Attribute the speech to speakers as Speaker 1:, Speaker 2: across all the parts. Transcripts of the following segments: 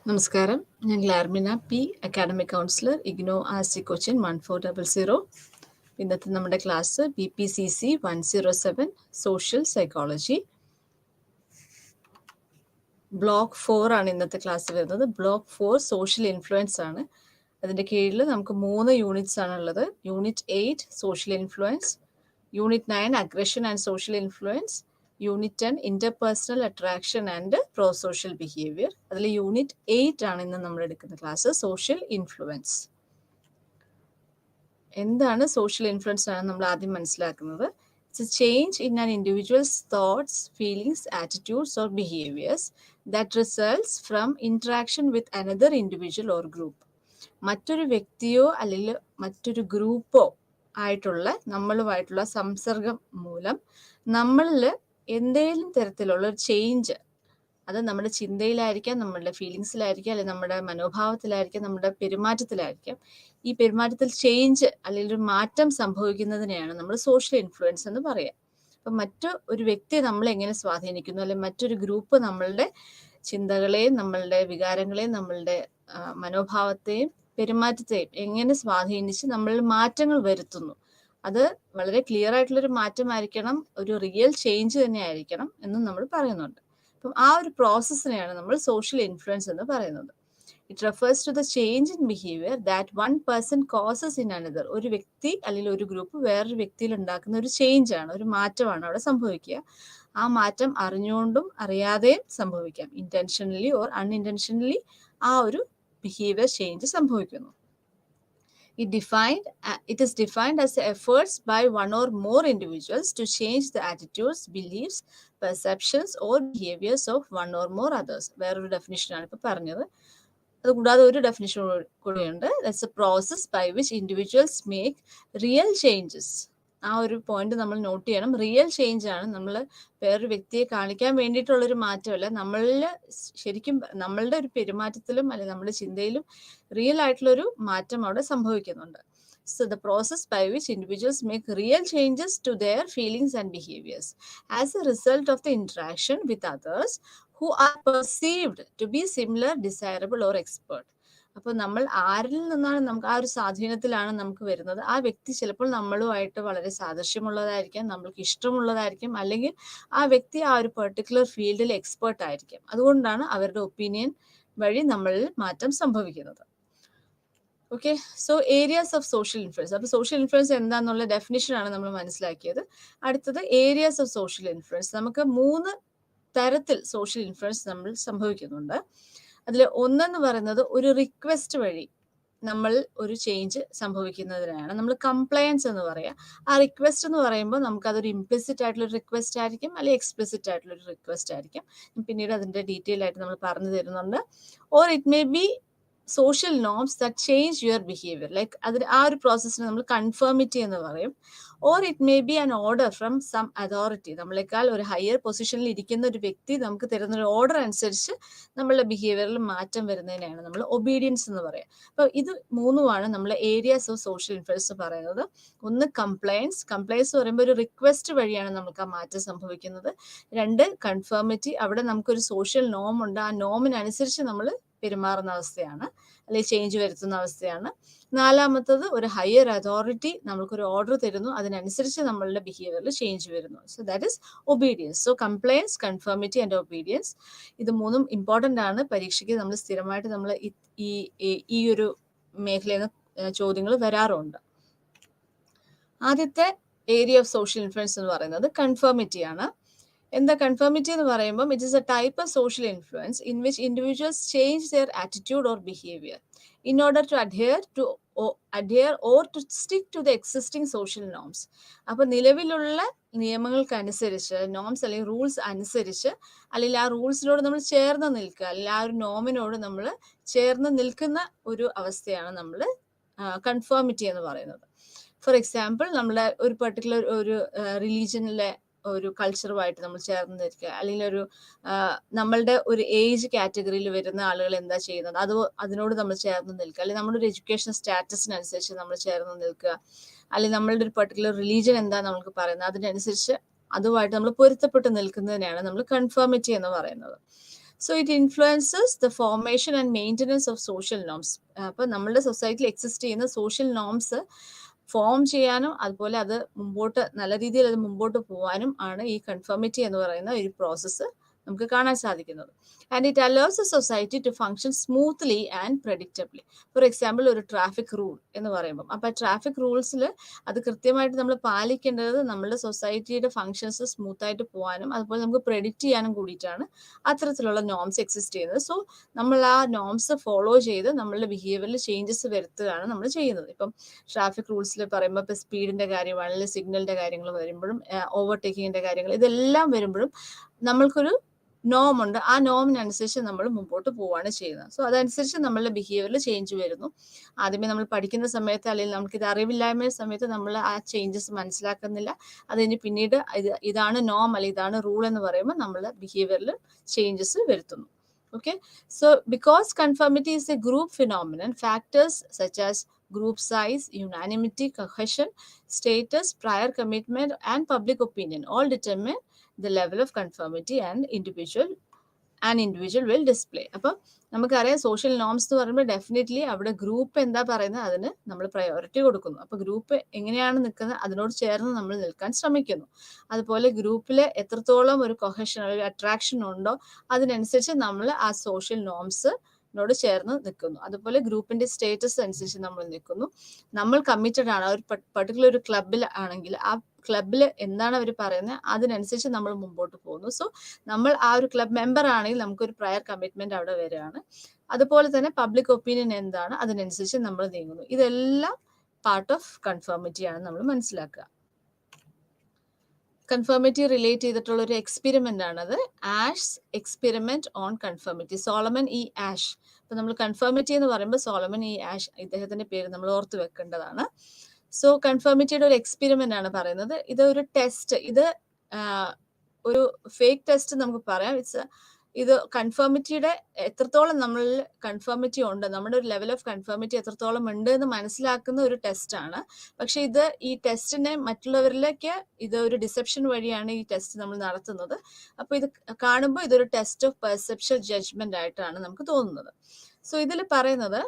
Speaker 1: നമസ്കാരം. ഞാൻ Larmina P, academic counsellor, IGNOU RC Cochin 1400. ഇന്നത്തെ നമ്മുടെ class BPCC 107 social psychology block 4 ആണ് ഇന്നത്തെ ക്ലാസ് വരുന്നത്. ബ്ലോക്ക് 4 സോഷ്യൽ ഇൻഫ്ലുവൻസ് ആണ്. അതിൻ്റെ കീഴിൽ നമുക്ക് 3 യൂണിറ്റ്സ് ആണുള്ളത്. Unit 8 social influence, unit 9 aggression and social influence, unit 10 interpersonal attraction and pro social behaviour. അതിൽ യൂണിറ്റ് 8 ആണ് ഇന്ന് നമ്മൾ എടുക്കുന്ന ക്ലാസ്, സോഷ്യൽ ഇൻഫ്ലുവൻസ്. എന്താണ് സോഷ്യൽ ഇൻഫ്ലുവൻസ് ആണ് നമ്മൾ ആദ്യം മനസ്സിലാക്കുന്നത്. It's A change in an individuals thoughts, feelings, attitudes or behaviours that results from interaction with another individual or group. മറ്റൊരു വ്യക്തിയോ അല്ലെങ്കിൽ മറ്റൊരു ഗ്രൂപ്പോ ആയിട്ടുള്ള നമ്മളുമായിട്ടുള്ള സംസർഗം മൂലം നമ്മളിൽ എന്തെങ്കിലും തരത്തിലുള്ള ഒരു ചേഞ്ച്, അത് നമ്മുടെ ചിന്തയിലായിരിക്കാം, നമ്മുടെ ഫീലിങ്സിലായിരിക്കാം, അല്ലെങ്കിൽ നമ്മുടെ മനോഭാവത്തിലായിരിക്കാം, നമ്മുടെ പെരുമാറ്റത്തിലായിരിക്കാം. ഈ പെരുമാറ്റത്തിൽ ചേഞ്ച് അല്ലെങ്കിൽ ഒരു മാറ്റം സംഭവിക്കുന്നതിനെയാണ് നമ്മൾ സോഷ്യൽ ഇൻഫ്ലുവൻസ് എന്ന് പറയുക. അപ്പം ഒരു വ്യക്തി നമ്മളെ എങ്ങനെ സ്വാധീനിക്കുന്നു, അല്ലെങ്കിൽ മറ്റൊരു ഗ്രൂപ്പ് നമ്മളുടെ ചിന്തകളെയും നമ്മളുടെ വികാരങ്ങളെയും നമ്മളുടെ മനോഭാവത്തെയും പെരുമാറ്റത്തെയും എങ്ങനെ സ്വാധീനിച്ച് നമ്മളിൽ മാറ്റങ്ങൾ വരുത്തുന്നു, അത് വളരെ ക്ലിയർ ആയിട്ടുള്ളൊരു മാറ്റമായിരിക്കണം, ഒരു റിയൽ ചേഞ്ച് തന്നെ ആയിരിക്കണം എന്നും നമ്മൾ പറയുന്നുണ്ട്. അപ്പം ആ ഒരു പ്രോസസ്സിനെയാണ് നമ്മൾ സോഷ്യൽ ഇൻഫ്ലുവൻസ് എന്ന് പറയുന്നത്. It refers to the change in behaviour that one person causes in another. ഒരു വ്യക്തി അല്ലെങ്കിൽ ഒരു ഗ്രൂപ്പ് വേറൊരു വ്യക്തിയിൽ ഉണ്ടാക്കുന്ന ഒരു ചേഞ്ച് ആണ്, ഒരു മാറ്റമാണ് അവിടെ സംഭവിക്കുക. ആ മാറ്റം അറിഞ്ഞുകൊണ്ടും അറിയാതെയും സംഭവിക്കാം. ഇന്റൻഷനലി ഓർ അൺഇന്റൻഷനലി ആ ഒരു ബിഹേവിയർ ചേഞ്ച് സംഭവിക്കുന്നു. It is defined as efforts by one or more individuals to change the attitudes, beliefs, perceptions or behaviors of one or more others. വേറൊരു ഡെഫിനിഷനാണ് ഇപ്പോൾ പറഞ്ഞത്. അതുകൂടാതെ ഒരു ഡെഫിനിഷൻ കൂടിയുണ്ട്. That's a process by which individuals make real changes. ആ ഒരു point നമ്മൾ not ചെയ്യണം. റിയൽ ചേഞ്ച് ആണ്, നമ്മൾ വേറൊരു വ്യക്തിയെ കാണിക്കാൻ വേണ്ടിയിട്ടുള്ളൊരു മാറ്റമല്ല, നമ്മളിൽ ശരിക്കും നമ്മളുടെ ഒരു പെരുമാറ്റത്തിലും അല്ലെങ്കിൽ നമ്മുടെ ചിന്തയിലും റിയൽ ആയിട്ടുള്ളൊരു മാറ്റം അവിടെ സംഭവിക്കുന്നുണ്ട്. So the process by which individuals make real changes to their feelings and behaviors as a result of the interaction with others who are perceived to be similar, desirable or expert. അപ്പോൾ നമ്മൾ ആരിൽ നിന്നാണ് നമുക്ക് ആ ഒരു സ്വാധീനത്തിലാണ് നമുക്ക് വരുന്നത്. ആ വ്യക്തി ചിലപ്പോൾ നമ്മളുമായിട്ട് വളരെ സാദൃശ്യമുള്ളതായിരിക്കാം, നമ്മൾക്ക് ഇഷ്ടമുള്ളതായിരിക്കും, അല്ലെങ്കിൽ ആ വ്യക്തി ആ ഒരു പെർട്ടിക്കുലർ ഫീൽഡിൽ എക്സ്പേർട്ട് ആയിരിക്കും. അതുകൊണ്ടാണ് അവരുടെ ഒപ്പീനിയൻ വഴി നമ്മളിൽ മാറ്റം സംഭവിക്കുന്നത്. Okay, so areas of social influence. അപ്പോൾ സോഷ്യൽ ഇൻഫ്ലുവൻസ് എന്താണെന്നുള്ള ഡെഫിനിഷനാണ് നമ്മൾ മനസ്സിലാക്കിയത്. അടുത്തത് ഏരിയാസ് ഓഫ് സോഷ്യൽ ഇൻഫ്ലുവൻസ്. നമുക്ക് 3 തരത്തിൽ സോഷ്യൽ ഇൻഫ്ലുവൻസ് നമ്മൾ സംഭവിക്കുന്നുണ്ട്. അതിൽ ഒന്നെന്ന് പറയുന്നത് ഒരു റിക്വസ്റ്റ് വഴി നമ്മൾ ഒരു ചേഞ്ച് സംഭവിക്കുന്നതിനാണ് നമ്മൾ കംപ്ലയൻസ് എന്ന് പറയുക. ആ റിക്വസ്റ്റ് എന്ന് പറയുമ്പോൾ നമുക്കതൊരു ഇംപ്ലിസിറ്റ് ആയിട്ടുള്ളൊരു റിക്വസ്റ്റ് ആയിരിക്കും, അല്ലെങ്കിൽ എക്സ്പ്ലിസിറ്റ് ആയിട്ടുള്ളൊരു റിക്വസ്റ്റ് ആയിരിക്കും. പിന്നീട് അതിൻ്റെ ഡീറ്റെയിൽ ആയിട്ട് നമ്മൾ പറഞ്ഞു തരുന്നുണ്ട്. Or it may be social norms that change your behaviour, like അതിന് ആ ഒരു പ്രോസസ്സിന് നമ്മൾ കൺഫേമിറ്റി എന്ന് പറയും. Or it may be an order from some authority, നമ്മളെക്കാൾ ഒരു ഹയർ പൊസിഷനിൽ ഇരിക്കുന്ന ഒരു വ്യക്തി നമുക്ക് തരുന്ന ഒരു ഓർഡർ അനുസരിച്ച് നമ്മളുടെ ബിഹേവിയറിൽ മാറ്റം വരുന്നതിനെയാണ് നമ്മൾ ഒബീഡിയൻസ് എന്ന് പറയുക. അപ്പോൾ ഇത് 3 നമ്മൾ ഏരിയാസ് ഓഫ് സോഷ്യൽ ഇൻഫ്ലുവൻസ് പറയുന്നത്. ഒന്ന് കംപ്ലയൻസ് എന്ന് പറയുമ്പോൾ ഒരു റിക്വസ്റ്റ് വഴിയാണ് നമുക്ക് ആ മാറ്റം സംഭവിക്കുന്നത്. 2 കൺഫേമിറ്റി, അവിടെ നമുക്കൊരു സോഷ്യൽ നോം ഉണ്ട്, ആ നോമിനനുസരിച്ച് നമ്മൾ പെരുമാറുന്ന അവസ്ഥയാണ്, അല്ലെങ്കിൽ ചേഞ്ച് വരുത്തുന്ന അവസ്ഥയാണ്. 4 ഒരു ഹയർ അതോറിറ്റി നമുക്കൊരു ഓർഡർ തരുന്നു, അതിനനുസരിച്ച് നമ്മളുടെ ബിഹേവിയറിൽ ചേഞ്ച് വരുന്നു. So that is obedience. So compliance, conformity and obedience, ഇത് 3 ഇമ്പോർട്ടൻ്റ് ആണ്. പരീക്ഷയ്ക്ക് നമ്മൾ സ്ഥിരമായിട്ട് നമ്മൾ ഈ ഒരു മേഖലയിൽ നിന്ന് ചോദ്യങ്ങൾ വരാറുണ്ട്. ആദ്യത്തെ ഏരിയ ഓഫ് സോഷ്യൽ ഇൻഫ്ലുവൻസ് എന്ന് പറയുന്നത് കൺഫേമിറ്റി ആണ്. എന്താ കൺഫേമിറ്റി എന്ന് പറയുമ്പോൾ, it is a type of social influence in which individuals change their attitude or behaviour in order to adhere or to stick to the existing social norms. അപ്പോൾ നിലവിലുള്ള നിയമങ്ങൾക്കനുസരിച്ച്, norms അല്ലെങ്കിൽ rules അനുസരിച്ച്, അല്ലെങ്കിൽ ആ റൂൾസിനോട് നമ്മൾ ചേർന്ന് നിൽക്കുക, അല്ലെങ്കിൽ ആ ഒരു നോമിനോട് നമ്മൾ ചേർന്ന് നിൽക്കുന്ന ഒരു അവസ്ഥയാണ് നമ്മൾ കൺഫേമിറ്റി എന്ന് പറയുന്നത്. ഫോർ എക്സാമ്പിൾ, നമ്മളെ ഒരു പെർട്ടിക്കുലർ ഒരു റിലീജിയനിലെ ഒരു കൾച്ചറുമായിട്ട് നമ്മൾ ചേർന്ന് നിൽക്കുക, അല്ലെങ്കിൽ നമ്മളുടെ ഒരു ഏജ് കാറ്റഗറിയിൽ വരുന്ന ആളുകൾ എന്താ ചെയ്യുന്നത് അതിനോട് നമ്മൾ ചേർന്ന് നിൽക്കുക, അല്ലെങ്കിൽ നമ്മുടെ ഒരു എഡ്യൂക്കേഷൻ സ്റ്റാറ്റസിനനുസരിച്ച് നമ്മൾ ചേർന്ന് നിൽക്കുക, അല്ലെങ്കിൽ നമ്മളുടെ ഒരു പെർട്ടിക്കുലർ റിലീജിയൻ എന്താ നമ്മൾക്ക് പറയുന്നത് അതിനനുസരിച്ച് അതുമായിട്ട് നമ്മൾ പൊരുത്തപ്പെട്ട് നിൽക്കുന്നതിനാണ് നമ്മൾ കൺഫേമിറ്റി എന്ന് പറയുന്നത്. So it influences the formation and maintenance of social norms. അപ്പോൾ നമ്മളുടെ സൊസൈറ്റിയിൽ എക്സിസ്റ്റ് ചെയ്യുന്ന സോഷ്യൽ നോംസ് ഫോം ചെയ്യാനും അതുപോലെ അത് മുമ്പോട്ട് നല്ല രീതിയിൽ അത് മുമ്പോട്ട് പോകാനും ആണ് ഈ കൺഫർമിറ്റി എന്ന് പറയുന്ന ഒരു പ്രോസസ്സ് നമുക്ക് കാണാൻ സാധിക്കുന്നത്. And it allows a society to function smoothly and predictably. For example ഒരു ട്രാഫിക് റൂൾ എന്ന് പറയുമ്പം, അപ്പോൾ ട്രാഫിക് റൂൾസിൽ അത് കൃത്യമായിട്ട് നമ്മൾ പാലിക്കേണ്ടത് നമ്മുടെ സൊസൈറ്റിയുടെ ഫങ്ഷൻസ് സ്മൂത്തായിട്ട് പോകാനും അതുപോലെ നമുക്ക് പ്രെഡിക്റ്റ് ചെയ്യാനും കൂടിയിട്ടാണ് അത്തരത്തിലുള്ള നോംസ് എക്സിസ്റ്റ് ചെയ്യുന്നത്. സോ നമ്മൾ ആ നോംസ് ഫോളോ ചെയ്ത് നമ്മളുടെ ബിഹേവിയറിൽ ചേഞ്ചസ് വരുത്തുകയാണ് നമ്മൾ ചെയ്യുന്നത്. ഇപ്പം ട്രാഫിക് റൂൾസിൽ പറയുമ്പോൾ ഇപ്പോൾ സ്പീഡിൻ്റെ കാര്യം അല്ലെങ്കിൽ സിഗ്നലിൻ്റെ കാര്യങ്ങൾ വരുമ്പോഴും ഓവർടേക്കിങ്ങിൻ്റെ കാര്യങ്ങൾ ഇതെല്ലാം വരുമ്പോഴും നമ്മൾക്കൊരു നോം ഉണ്ട്. ആ നോമിനനുസരിച്ച് നമ്മൾ മുമ്പോട്ട് പോവുകയാണ് ചെയ്യുന്നത്. സോ അതനുസരിച്ച് നമ്മളുടെ ബിഹേവിയറിൽ ചേഞ്ച് വരുന്നു. ആദ്യമേ നമ്മൾ പഠിക്കുന്ന സമയത്ത് അല്ലെങ്കിൽ നമുക്കിത് അറിവില്ലായ്മ സമയത്ത് നമ്മൾ ആ ചേഞ്ചസ് മനസ്സിലാക്കുന്നില്ല. അതിന് പിന്നീട് ഇതാണ് നോം അല്ലെങ്കിൽ ഇതാണ് റൂൾ എന്ന് പറയുമ്പോൾ നമ്മളുടെ ബിഹേവിയറിൽ ചേഞ്ചസ് വരുത്തുന്നു. Okay, so because conformity is a group phenomenon, factors such as group size, unanimity, cohesion, status, prior commitment, and public opinion all determine the level of conformity an individual will display. അപ്പോൾ നമുക്കറിയാം social norms എന്ന് പറയുമ്പോൾ definitely അവിടെ group എന്താ പറയുന്നത് അതിന് നമ്മൾ priority കൊടുക്കുന്നു. അപ്പോൾ ഗ്രൂപ്പ് എങ്ങനെയാണ് നിൽക്കുന്നത് അതിനോട് ചേർന്ന് നമ്മൾ നിൽക്കാൻ ശ്രമിക്കുന്നു. അതുപോലെ ഗ്രൂപ്പിൽ എത്രത്തോളം ഒരു കൊഹഷൻ ഒരു അട്രാക്ഷൻ ഉണ്ടോ അതിനനുസരിച്ച് നമ്മൾ ആ സോഷ്യൽ നോംസിനോട് ചേർന്ന് നിൽക്കുന്നു. അതുപോലെ ഗ്രൂപ്പിന്റെ സ്റ്റേറ്റസ് അനുസരിച്ച് നമ്മൾ നിൽക്കുന്നു. നമ്മൾ കമ്മിറ്റഡ് ആണ്. ഒരു പർട്ടിക്കുലർ ഒരു ക്ലബിൽ ആണെങ്കിൽ ആ ക്ലബിൽ എന്താണ് അവർ പറയുന്നത് അതിനനുസരിച്ച് നമ്മൾ മുമ്പോട്ട് പോകുന്നു. സോ നമ്മൾ ആ ഒരു ക്ലബ് മെമ്പർ ആണെങ്കിൽ നമുക്കൊരു പ്രയർ കമ്മിറ്റ്മെന്റ് അവിടെ വരികയാണ്. അതുപോലെ തന്നെ പബ്ലിക് ഒപ്പീനിയൻ എന്താണ് അതിനനുസരിച്ച് നമ്മൾ നീങ്ങുന്നു. ഇതെല്ലാം പാർട്ട് ഓഫ് കൺഫർമിറ്റി ആണ് നമ്മൾ മനസ്സിലാക്കുക. കൺഫർമിറ്റി റിലേറ്റ് ചെയ്തിട്ടുള്ള ഒരു എക്സ്പെരിമെന്റ് ആണത്, Asch experiment on conformity. Solomon E Asch. അപ്പൊ നമ്മൾ കൺഫർമിറ്റി എന്ന് പറയുമ്പോൾ സോളമൻ ഇ ആഷ് ഇദ്ദേഹത്തിന്റെ പേര് നമ്മൾ ഓർത്ത് വെക്കേണ്ടതാണ്. സോ കൺഫർമിറ്റിയുടെ ഒരു എക്സ്പെരിമെന്റ് ആണ് പറയുന്നത്. ഇത് ഒരു ടെസ്റ്റ്, ഇത് ഒരു ഫേക്ക് ടെസ്റ്റ് നമുക്ക് പറയാം. ഇത് കൺഫർമിറ്റിയുടെ എത്രത്തോളം നമ്മളിൽ കൺഫർമിറ്റി ഉണ്ട്, നമ്മുടെ ഒരു ലെവൽ ഓഫ് കൺഫർമിറ്റി എത്രത്തോളം ഉണ്ട് എന്ന് മനസ്സിലാക്കുന്ന ഒരു ടെസ്റ്റ് ആണ്. പക്ഷെ ഈ ടെസ്റ്റിനെ മറ്റുള്ളവരിലേക്ക് ഇത് ഒരു ഡിസെപ്ഷൻ വഴിയാണ് ഈ ടെസ്റ്റ് നമ്മൾ നടത്തുന്നത്. അപ്പോൾ ഇത് കാണുമ്പോൾ ഇതൊരു ടെസ്റ്റ് ഓഫ് പെർസെപ്ഷൻ ജഡ്ജ്മെന്റ് ആയിട്ടാണ് നമുക്ക് തോന്നുന്നത്. സോ ഇതിൽ പറയുന്നത്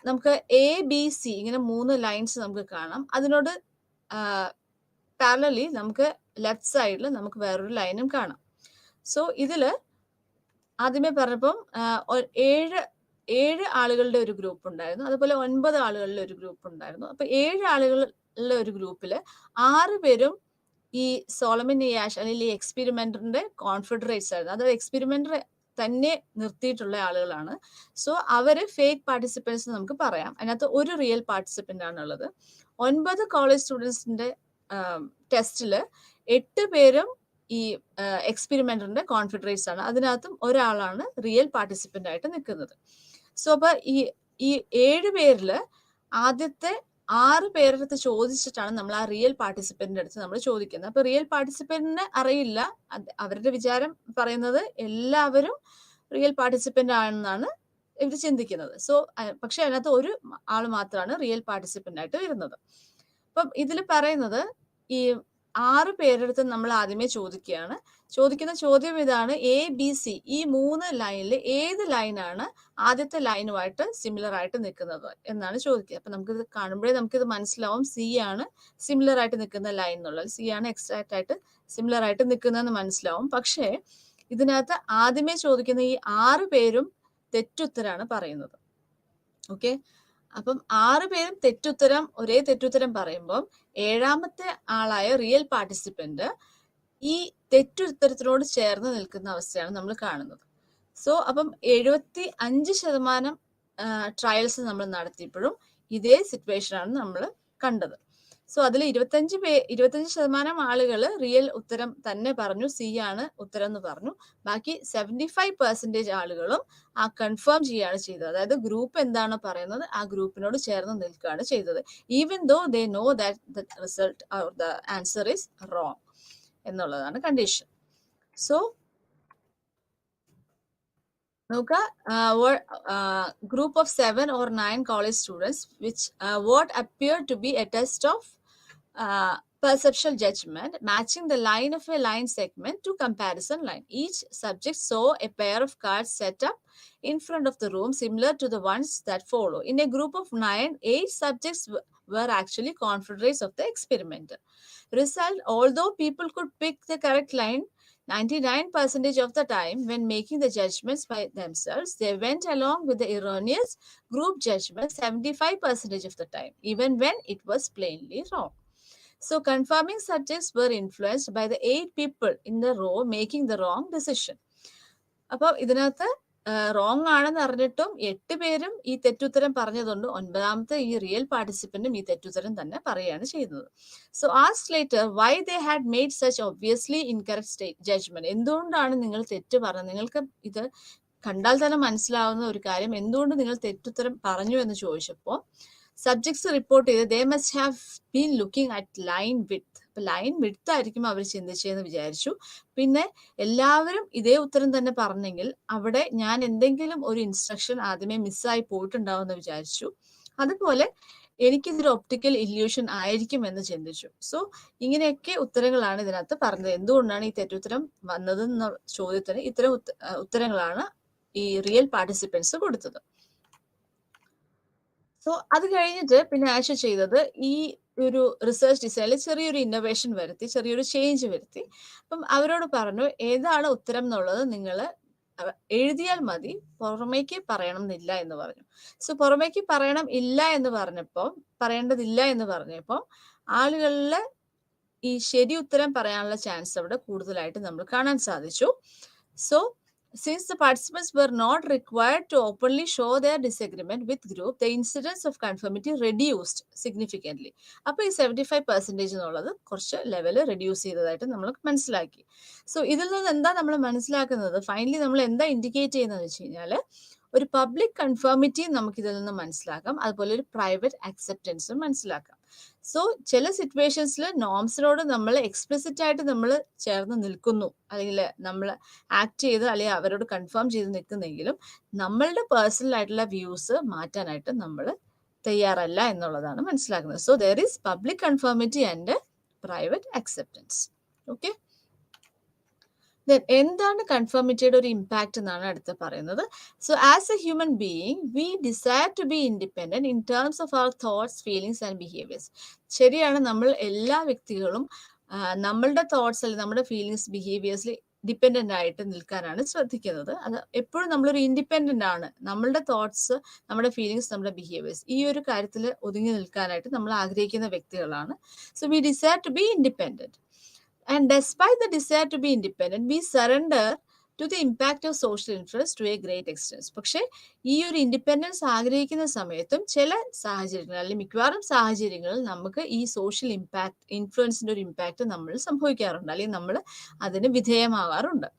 Speaker 1: നമുക്ക് ABC ഇങ്ങനെ 3 ലൈൻസ് നമുക്ക് കാണാം. അതിനോട് പാരലലി നമുക്ക് ലെഫ്റ്റ് സൈഡിൽ നമുക്ക് വേറൊരു ലൈനും കാണാം. സോ ഇതില് ആദ്യമേ പറഞ്ഞപ്പം 7 ആളുകളുടെ ഒരു ഗ്രൂപ്പ് ഉണ്ടായിരുന്നു, അതുപോലെ 9 ആളുകളുടെ ഒരു ഗ്രൂപ്പ് ഉണ്ടായിരുന്നു. അപ്പൊ 7 ആളുകളുടെ ഒരു ഗ്രൂപ്പില് 6 പേരും ഈ സോളമൻ ഇ ആഷ് അല്ലെങ്കിൽ ഈ എക്സ്പെരിമെന്ററിന്റെ കോൺഫെഡറേറ്റ്സ് ആയിരുന്നു. അത് എക്സ്പെരിമെന്റർ തന്നെ നിർത്തിയിട്ടുള്ള ആളുകളാണ്. സോ അവര് ഫേക്ക് പാർട്ടിസിപ്പൻസ് നമുക്ക് പറയാം. അതിനകത്ത് ഒരു റിയൽ പാർട്ടിസിപ്പന്റ് ആണുള്ളത്. 9 കോളേജ് സ്റ്റുഡൻസിന്റെ ടെസ്റ്റില് 8 പേരും ഈ എക്സ്പെരിമെന്ററിന്റെ കോൺഫെഡറേറ്റ്സ് ആണ്. അതിനകത്തും ഒരാളാണ് റിയൽ പാർട്ടിസിപ്പന്റ് ആയിട്ട് നിൽക്കുന്നത്. സോ അപ്പൊ ഈ 7 പേരില് ആദ്യത്തെ 6 പേരുടെ അടുത്ത് ചോദിച്ചിട്ടാണ് നമ്മൾ ആ റിയൽ പാർട്ടിസിപ്പന്റിന്റെ അടുത്ത് നമ്മൾ ചോദിക്കുന്നത്. അപ്പൊ റിയൽ പാർട്ടിസിപ്പന്റിന് അറിയില്ല, അവരുടെ വിചാരം പറയുന്നത് എല്ലാവരും റിയൽ പാർട്ടിസിപ്പന്റ് ആണെന്നാണ് ഇവർ ചിന്തിക്കുന്നത്. സോ പക്ഷെ അതിനകത്ത് ഒരു ആൾ മാത്രമാണ് റിയൽ പാർട്ടിസിപ്പന്റ് ആയിട്ട് വരുന്നത്. അപ്പം ഇതിൽ പറയുന്നത് ഈ 6 പേരുടെ അടുത്ത് നമ്മൾ ആദ്യമേ ചോദിക്കുന്ന ചോദ്യം ഇതാണ്: ABC ഈ 3 ലൈനിൽ ഏത് ലൈനാണ് ആദ്യത്തെ ലൈനുമായിട്ട് സിമിലർ ആയിട്ട് നിൽക്കുന്നത് എന്നാണ് ചോദിക്കുക. അപ്പൊ നമുക്കിത് കാണുമ്പോഴേ നമുക്കിത് മനസ്സിലാവും C ആണ് സിമിലർ ആയിട്ട് നിൽക്കുന്ന ലൈൻ എന്നുള്ളത്, C ആണ് എക്സാക്ട് ആയിട്ട് സിമിലർ ആയിട്ട് നിൽക്കുന്നതെന്ന് മനസ്സിലാവും. പക്ഷേ ഇതിനകത്ത് ആദ്യമേ ചോദിക്കുന്ന ഈ 6 പേരും തെറ്റുത്തരാണ് പറയുന്നത്. ഓക്കെ, അപ്പം 6 പേരും ഒരേ തെറ്റുത്തരം പറയുമ്പോൾ 7ാമത്തെ ആളായ റിയൽ പാർട്ടിസിപ്പന്റ് ഈ തെറ്റുത്തരത്തിനോട് ചേർന്ന് നിൽക്കുന്ന അവസ്ഥയാണ് നമ്മൾ കാണുന്നത്. സോ അപ്പം 75% ട്രയൽസ് നമ്മൾ നടത്തിയപ്പോഴും ഇതേ സിറ്റുവേഷൻ ആണ് നമ്മൾ കണ്ടത്. സോ അതിൽ 25% ആളുകൾ റിയൽ ഉത്തരം തന്നെ പറഞ്ഞു, C ആണ് ഉത്തരം എന്ന് പറഞ്ഞു. ബാക്കി 75% ആളുകളും ആ കൺഫേം ചെയ്യാണ് ചെയ്തത്. അതായത് ഗ്രൂപ്പ് എന്താണ് പറയുന്നത് ആ ഗ്രൂപ്പിനോട് ചേർന്ന് നിൽക്കുകയാണ് ചെയ്തത്, even though they know that the result or the answer is wrong എന്നുള്ളതാണ് കണ്ടീഷൻ. സോ നോക്കുക, group of 7 or 9 college students which what appeared to be a test of Perceptual judgment, matching the line of a line segment to comparison line. Each subject saw a pair of cards set up in front of the room similar to the ones that follow. In a group of 9, 8 subjects were actually confederates of the experimenter. Result, although people could pick the correct line 99% of the time when making the judgments by themselves, they went along with the erroneous group judgment 75% of the time, even when it was plainly wrong. So confirming subjects were influenced by the 8 people in the row making the wrong decision. അപ്പോൾ ഇതിനകത്ത് wrong ആണെന്ന് അറിഞ്ഞിട്ടും 8 പേരും ഈ തെറ്റുത്തരം പറഞ്ഞതുകൊണ്ട് 9ാമത്തെ ഈ real പാർട്ടിസിപ്പന്റും ഈ തെറ്റുത്തരം തന്നെ പറയുകയാണ് ചെയ്യുന്നത്. So asked later why they had made such obviously incorrect judgement. എന്തുകൊണ്ടാണ് നിങ്ങൾ തെറ്റ് പറഞ്ഞത്? നിങ്ങൾക്ക് ഇത് കണ്ടാൽ തന്നെ മനസ്സിലാവുന്ന ഒരു കാര്യം, എന്തുകൊണ്ട് നിങ്ങൾ തെറ്റുത്തരം പറഞ്ഞു എന്ന് ചോദിച്ചപ്പോൾ സബ്ജക്ട്സ് റിപ്പോർട്ട് ചെയ്ത് they must have been looking at line width. അപ്പൊ ലൈൻ വിഡ്ത്ത് ആയിരിക്കും അവർ ചിന്തിച്ചതെന്ന് വിചാരിച്ചു. പിന്നെ എല്ലാവരും ഇതേ ഉത്തരം തന്നെ പറഞ്ഞെങ്കിൽ അവിടെ ഞാൻ എന്തെങ്കിലും ഒരു ഇൻസ്ട്രക്ഷൻ ആദ്യമേ മിസ്സായി പോയിട്ടുണ്ടാവുമെന്ന് വിചാരിച്ചു. അതുപോലെ എനിക്കിതൊരു ഒപ്റ്റിക്കൽ ഇല്യൂഷൻ ആയിരിക്കും എന്ന് ചിന്തിച്ചു. സോ ഇങ്ങനെയൊക്കെ ഉത്തരങ്ങളാണ് ഇതിനകത്ത് പറഞ്ഞത്. എന്തുകൊണ്ടാണ് ഈ തെറ്റുത്തരം വന്നതെന്ന ചോദ്യത്തിന് ഇത്തരം ഉത്തരങ്ങളാണ് ഈ റിയൽ പാർട്ടിസിപ്പൻസ് കൊടുത്തത്. സോ അത് കഴിഞ്ഞിട്ട് പിന്നെ ആഷ ചെയ്തത് ഈ ഒരു റിസർച്ച് ഡിസൈനിൽ ചെറിയൊരു ഇന്നോവേഷൻ വരുത്തി, ചെറിയൊരു ചേഞ്ച് വരുത്തി. അപ്പം അവരോട് പറഞ്ഞു ഏതാണ് ഉത്തരം എന്നുള്ളത് നിങ്ങൾ എഴുതിയാൽ മതി, പുറമേക്ക് പറയണം എന്നില്ല എന്ന് പറഞ്ഞു. സോ പുറമേക്ക് പറയേണ്ടതില്ല എന്ന് പറഞ്ഞപ്പോൾ ആളുകളിൽ ഈ ശരി ഉത്തരം പറയാനുള്ള ചാൻസ് അവിടെ കൂടുതലായിട്ട് നമ്മൾ കാണാൻ സാധിച്ചു. So since the participants were not required to openly show their disagreement with group, the incidence of conformity reduced significantly. അപ്പോൾ ഈ 75% എന്നുള്ളത് കുറച്ച് ലെവല് റെഡ്യൂസ് ചെയ്തതായിട്ട് നമ്മൾ മനസ്സിലാക്കി. സോ ഇതിൽ നിന്ന് എന്താ നമ്മൾ മനസ്സിലാക്കുന്നത്? ഫൈനലി നമ്മൾ എന്താ ഇൻഡിക്കേറ്റ് ചെയ്യുന്നത് വെച്ച് കഴിഞ്ഞാൽ ഒരു പബ്ലിക് കൺഫേമിറ്റി നമുക്ക് ഇതിൽ നിന്ന് മനസ്സിലാക്കാം, അതുപോലെ ഒരു പ്രൈവറ്റ് അക്സെപ്റ്റൻസും മനസ്സിലാക്കാം. സോ ചില സിറ്റുവേഷൻസിൽ നോംസിനോട് നമ്മൾ എക്സ്പ്ലിസിറ്റ് ആയിട്ട് നമ്മൾ ചേർന്ന് നിൽക്കുന്നു, അല്ലെങ്കിൽ നമ്മൾ ആക്ട് ചെയ്ത് അല്ലെങ്കിൽ അവരോട് കൺഫേം ചെയ്ത് നിൽക്കുന്നെങ്കിലും നമ്മളുടെ പേഴ്സണൽ ആയിട്ടുള്ള വ്യൂസ് മാറ്റാനായിട്ട് നമ്മൾ തയ്യാറല്ല എന്നുള്ളതാണ് മനസ്സിലാക്കുന്നത്. So there is public conformity and private acceptance. Okay, എന്താണ് കൺഫേമിറ്റിയുടെ ഒരു ഇമ്പാക്ട് എന്നാണ് അടുത്ത് പറയുന്നത്. So as a human being we desire to be independent in terms of our thoughts, feelings and behaviours. ശരിയാണ്, നമ്മൾ എല്ലാ വ്യക്തികളും നമ്മളുടെ തോട്ട്സ് അല്ലെങ്കിൽ നമ്മുടെ ഫീലിംഗ്സ്, ബിഹേവിയേഴ്സിൽ ഡിപ്പെൻഡന്റ് ആയിട്ട് നിൽക്കാനാണ് ശ്രദ്ധിക്കുന്നത്. അത് എപ്പോഴും നമ്മളൊരു ഇൻഡിപെൻഡന്റ് ആണ്. നമ്മളുടെ തോട്ട്സ്, നമ്മുടെ ഫീലിംഗ്സ്, നമ്മുടെ ബിഹേവിയേഴ്സ് ഈ ഒരു കാര്യത്തിൽ ഒതുങ്ങി നിൽക്കാനായിട്ട് നമ്മൾ ആഗ്രഹിക്കുന്ന വ്യക്തികളാണ്. So we desire to be independent. And despite the desire to be independent, we surrender to the impact of social influence to a great extent. പക്ഷേ ഈ ഒരു ഇൻഡിപെൻഡൻസ് ആഗ്രഹിക്കുന്ന സമയത്തും ചില സാഹചര്യങ്ങൾ അല്ലെങ്കിൽ മിക്കവാറും സാഹചര്യങ്ങളിൽ നമുക്ക് ഈ സോഷ്യൽ ഇൻഫ്ലുവൻസിന്റെ ഒരു ഇമ്പാക്ട് നമ്മൾ സംഭവിക്കാറുണ്ട്, അല്ലെങ്കിൽ നമ്മൾ അതിന് വിധേയമാവാറുണ്ട്.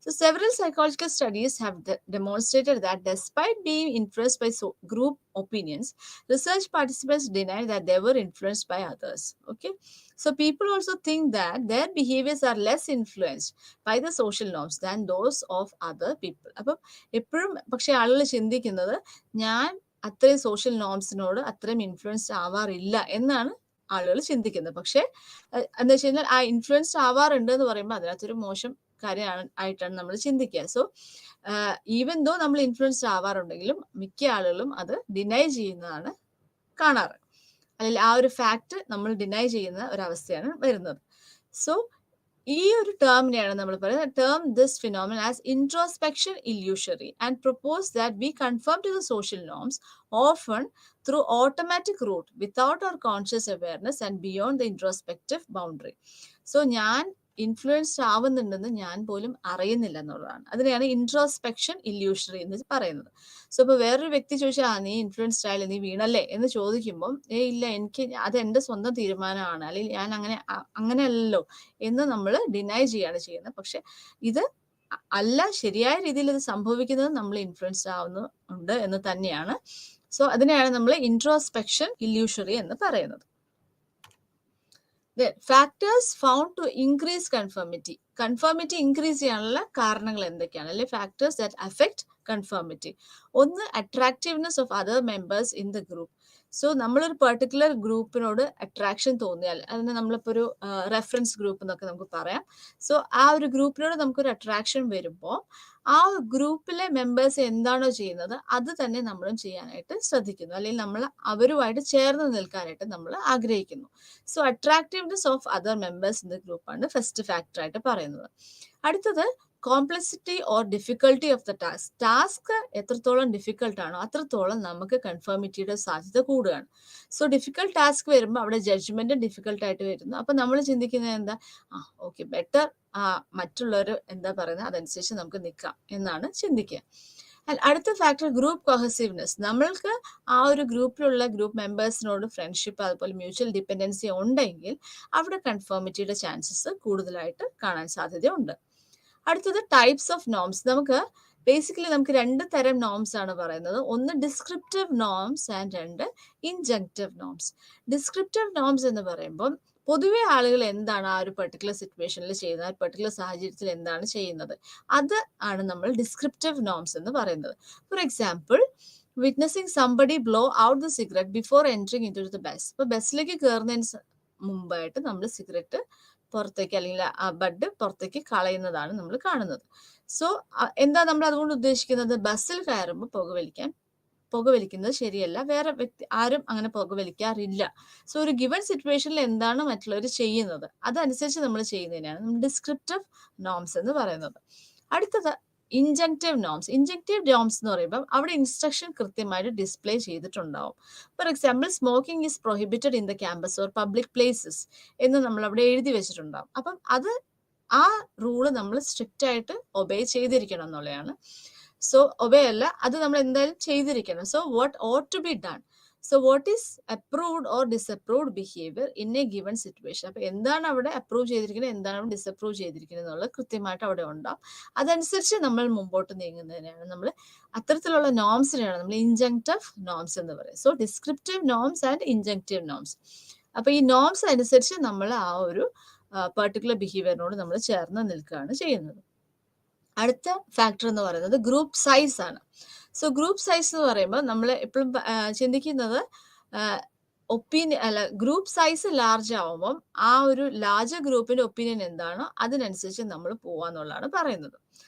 Speaker 1: So several psychological studies have demonstrated that despite being influenced by group opinions, research participants denied that they were influenced by others. Okay, so people also think that their behaviors are less influenced by the social norms than those of other people. അപ്പം എപ്പോഴും പക്ഷെ ആളുകൾ ചിന്തിക്കുന്നത് ഞാൻ അത്രയും social നോംസിനോട് അത്രയും influenced ആവാറില്ല എന്നാണ് ആളുകൾ ചിന്തിക്കുന്നത്. പക്ഷെ എന്താ വെച്ച് കഴിഞ്ഞാൽ ആ ഇൻഫ്ലുവൻസ്ഡ് ആവാറുണ്ട് എന്ന് പറയുമ്പോൾ അതിനകത്തൊരു മോശം ആയിട്ടാണ് നമ്മൾ ചിന്തിക്കുക. സോ ഈവൻ ദോ നമ്മൾ ഇൻഫ്ലുവൻസ്ഡ് ആവാറുണ്ടെങ്കിലും മിക്ക ആളുകളും അത് ഡിനൈ ചെയ്യുന്നതാണ് കാണാറ്, അല്ലെങ്കിൽ ആ ഒരു ഫാക്ട് നമ്മൾ ഡിനൈ ചെയ്യുന്ന ഒരവസ്ഥയാണ് വരുന്നത്. സോ ഈ ഒരു ടേമിനെയാണ് നമ്മൾ പറയുന്നത് term this phenomenon as introspection illusory and propose that we conform to the social norms often through automatic route without our conscious awareness and beyond the introspective boundary. So ഞാൻ influenced ആവുന്നുണ്ടെന്ന് ഞാൻ പോലും അറിയുന്നില്ല എന്നുള്ളതാണ്. അതിനെയാണ് ഇൻട്രോസ്പെക്ഷൻ ഇല്യൂഷറി എന്ന് പറയുന്നത്. So ഇപ്പൊ വേറൊരു വ്യക്തി ചോദിച്ചാൽ നീ ഇൻഫ്ലുവൻസ്ഡ് ആയില്ലേ, നീ വീണല്ലേ എന്ന് ചോദിക്കുമ്പോൾ ഇല്ല, എനിക്ക് അത് എൻ്റെ സ്വന്തം തീരുമാനമാണ്, അല്ലെങ്കിൽ ഞാൻ അങ്ങനെയല്ലല്ലോ എന്ന് നമ്മൾ ഡിനൈ ചെയ്യാണ് ചെയ്യുന്നത്. പക്ഷെ ഇത് അല്ല, ശരിയായ രീതിയിൽ ഇത് സംഭവിക്കുന്നത് നമ്മൾ ഇൻഫ്ലുവൻസ്ഡ് ആവുന്നുണ്ട് എന്ന് തന്നെയാണ്. സോ അതിനെയാണ് നമ്മൾ ഇൻട്രോസ്പെക്ഷൻ ഇല്യൂഷറി എന്ന് പറയുന്നത്. Factors found to increase conformity. Conformity increase ചെയ്യാനുള്ള കാരണങ്ങൾ എന്തൊക്കെയാണ്, അല്ലെ ഫാക്ടേഴ്സ് ദാറ്റ് അഫക്ട് കൺഫേമിറ്റി. ഒന്ന്, attractiveness of other members in the group. So നമ്മളൊരു പെർട്ടിക്കുലർ ഗ്രൂപ്പിനോട് അട്രാക്ഷൻ തോന്നിയാൽ, അതിന് നമ്മളിപ്പോൾ ഒരു റെഫറൻസ് ഗ്രൂപ്പ് എന്നൊക്കെ നമുക്ക് പറയാം. സോ ആ ഒരു ഗ്രൂപ്പിനോട് നമുക്കൊരു അട്രാക്ഷൻ വരുമ്പോൾ ആ ഗ്രൂപ്പിലെ മെമ്പേഴ്സ് എന്താണോ ചെയ്യുന്നത് അത് തന്നെ നമ്മളും ചെയ്യാനായിട്ട് ശ്രദ്ധിക്കുന്നു, അല്ലെങ്കിൽ നമ്മൾ അവരുമായിട്ട് ചേർന്ന് നിൽക്കാനായിട്ട് നമ്മൾ ആഗ്രഹിക്കുന്നു. So attractiveness of other members in the ഗ്രൂപ്പാണ് ഫസ്റ്റ് ഫാക്ടർ ആയിട്ട് പറയുന്നത്. അടുത്തത് complexity or difficulty of the task. Task എത്രത്തോളം ഡിഫിക്കൽട്ട് ആണോ അത്രത്തോളം നമുക്ക് കൺഫേമിറ്റിയുടെ സാധ്യത കൂടുകയാണ്. സോ ഡിഫിക്കൽട്ട് ടാസ്ക് വരുമ്പോൾ അവിടെ ജഡ്ജ്മെന്റ് ഡിഫിക്കൽട്ട് ആയിട്ട് വരുന്നു. അപ്പൊ നമ്മൾ ചിന്തിക്കുന്നത് എന്താ, ഓക്കെ ബെറ്റർ മറ്റുള്ളവർ എന്താ പറയുന്നത് അതനുസരിച്ച് നമുക്ക് നിൽക്കാം എന്നാണ് ചിന്തിക്കുക. അടുത്ത ഫാക്ടർ ഗ്രൂപ്പ് കൊഹസീവ്നെസ്. നമ്മൾക്ക് ആ ഒരു ഗ്രൂപ്പിലുള്ള ഗ്രൂപ്പ് മെമ്പേഴ്സിനോട് ഫ്രണ്ട്ഷിപ്പ് അതുപോലെ മ്യൂച്വൽ ഡിപ്പെൻഡൻസി ഉണ്ടെങ്കിൽ അവിടെ കൺഫേമിറ്റിയുടെ ചാൻസസ് കൂടുതലായിട്ട് കാണാൻ സാധ്യതയുണ്ട്. അടുത്തത് ടൈപ്സ് ഓഫ് നോംസ്. നമുക്ക് ബേസിക്കലി നമുക്ക് 2 തരം നോംസ് ആണ് പറയുന്നത്. ഒന്ന് descriptive norms and 2 injunctive norms. Descriptive norms എന്ന് പറയുമ്പോൾ പൊതുവെ ആളുകൾ എന്താണ് ആ ഒരു പെർട്ടിക്കുലർ സിറ്റുവേഷനിൽ ചെയ്യുന്നത്, ആ പെർട്ടിക്കുലർ സാഹചര്യത്തിൽ എന്താണ് ചെയ്യുന്നത്, അത് ആണ് നമ്മൾ ഡിസ്ക്രിപ്റ്റീവ് നോംസ് എന്ന് പറയുന്നത്. For example, witnessing somebody blow out the cigarette before entering into the bus. ഇപ്പൊ ബസ്സിലേക്ക് കയറുന്നതിന് മുമ്പായിട്ട് നമ്മൾ സിഗരറ്റ് പുറത്തേക്ക് അല്ലെങ്കിൽ ആ ബഡ് പുറത്തേക്ക് കളയുന്നതാണ് നമ്മൾ കാണുന്നത്. സോ എന്താ നമ്മൾ അതുകൊണ്ട് ഉദ്ദേശിക്കുന്നത്, ബസ്സിൽ കയറുമ്പോൾ പുകവലിക്കുന്നത് ശരിയല്ല, വേറെ വ്യക്തി ആരും അങ്ങനെ പുകവലിക്കാറില്ല. സോ ഒരു ഗിവൺ സിറ്റുവേഷനിൽ എന്താണ് മറ്റുള്ളവർ ചെയ്യുന്നത് അതനുസരിച്ച് നമ്മൾ ചെയ്യുന്നതിനാണ് നമ്മൾ ഡിസ്ക്രിപ്റ്റീവ് നോംസ് എന്ന് പറയുന്നത്. അടുത്തത് ഇൻജങ്ക്റ്റീവ് നോംസ്. ഇൻജങ്ക്റ്റീവ് നോംസ് എന്ന് പറയുമ്പോൾ അവിടെ ഇൻസ്ട്രക്ഷൻ കൃത്യമായിട്ട് ഡിസ്പ്ലേ ചെയ്തിട്ടുണ്ടാവും. For example, smoking is prohibited in the campus or public places എന്ന് നമ്മൾ അവിടെ എഴുതി വെച്ചിട്ടുണ്ടാവും. അപ്പം അത് ആ റൂള് നമ്മൾ സ്ട്രിക്റ്റ് ആയിട്ട് ഒബേ ചെയ്തിരിക്കണം എന്നുള്ളതാണ്. സോ ഒബേ അല്ല, അത് നമ്മൾ എന്തായാലും ചെയ്തിരിക്കണം. So what ought to be done. So what is approved or disapproved behaviour in a given situation. അപ്പൊ എന്താണ് അവിടെ അപ്രൂവ് ചെയ്തിരിക്കുന്നത്, എന്താണ് അവിടെ ഡിസപ്രൂവ് ചെയ്തിരിക്കുന്നത് എന്നുള്ളത് കൃത്യമായിട്ട് അവിടെ ഉണ്ടാവും. അതനുസരിച്ച് നമ്മൾ മുമ്പോട്ട് നീങ്ങുന്നതിനാണ് നമ്മൾ അത്തരത്തിലുള്ള നോംസിനെയാണ് നമ്മൾ ഇൻജങ്ക്റ്റീവ് നോംസ് എന്ന് പറയുന്നത്. So descriptive norms and injunctive norms. അപ്പൊ ഈ നോംസ് അനുസരിച്ച് നമ്മൾ ആ ഒരു പെർട്ടിക്കുലർ ബിഹേവിയറിനോട് നമ്മൾ ചേർന്ന് നിൽക്കുകയാണ് ചെയ്യുന്നത്. അടുത്ത ഫാക്ടർ എന്ന് പറയുന്നത് ഗ്രൂപ്പ് സൈസ് ആണ്. സോ ഗ്രൂപ്പ് സൈസ് എന്ന് പറയുമ്പോൾ നമ്മൾ എപ്പോഴും ചിന്തിക്കുന്നത് ഗ്രൂപ്പ് സൈസ് ലാർജ് ആവുമ്പം ആ ഒരു ലാർജർ ഗ്രൂപ്പിന്റെ ഒപ്പീനിയൻ എന്താണോ അതിനനുസരിച്ച് നമ്മൾ പോവാന്നുള്ളതാണ് പറയുന്നത്.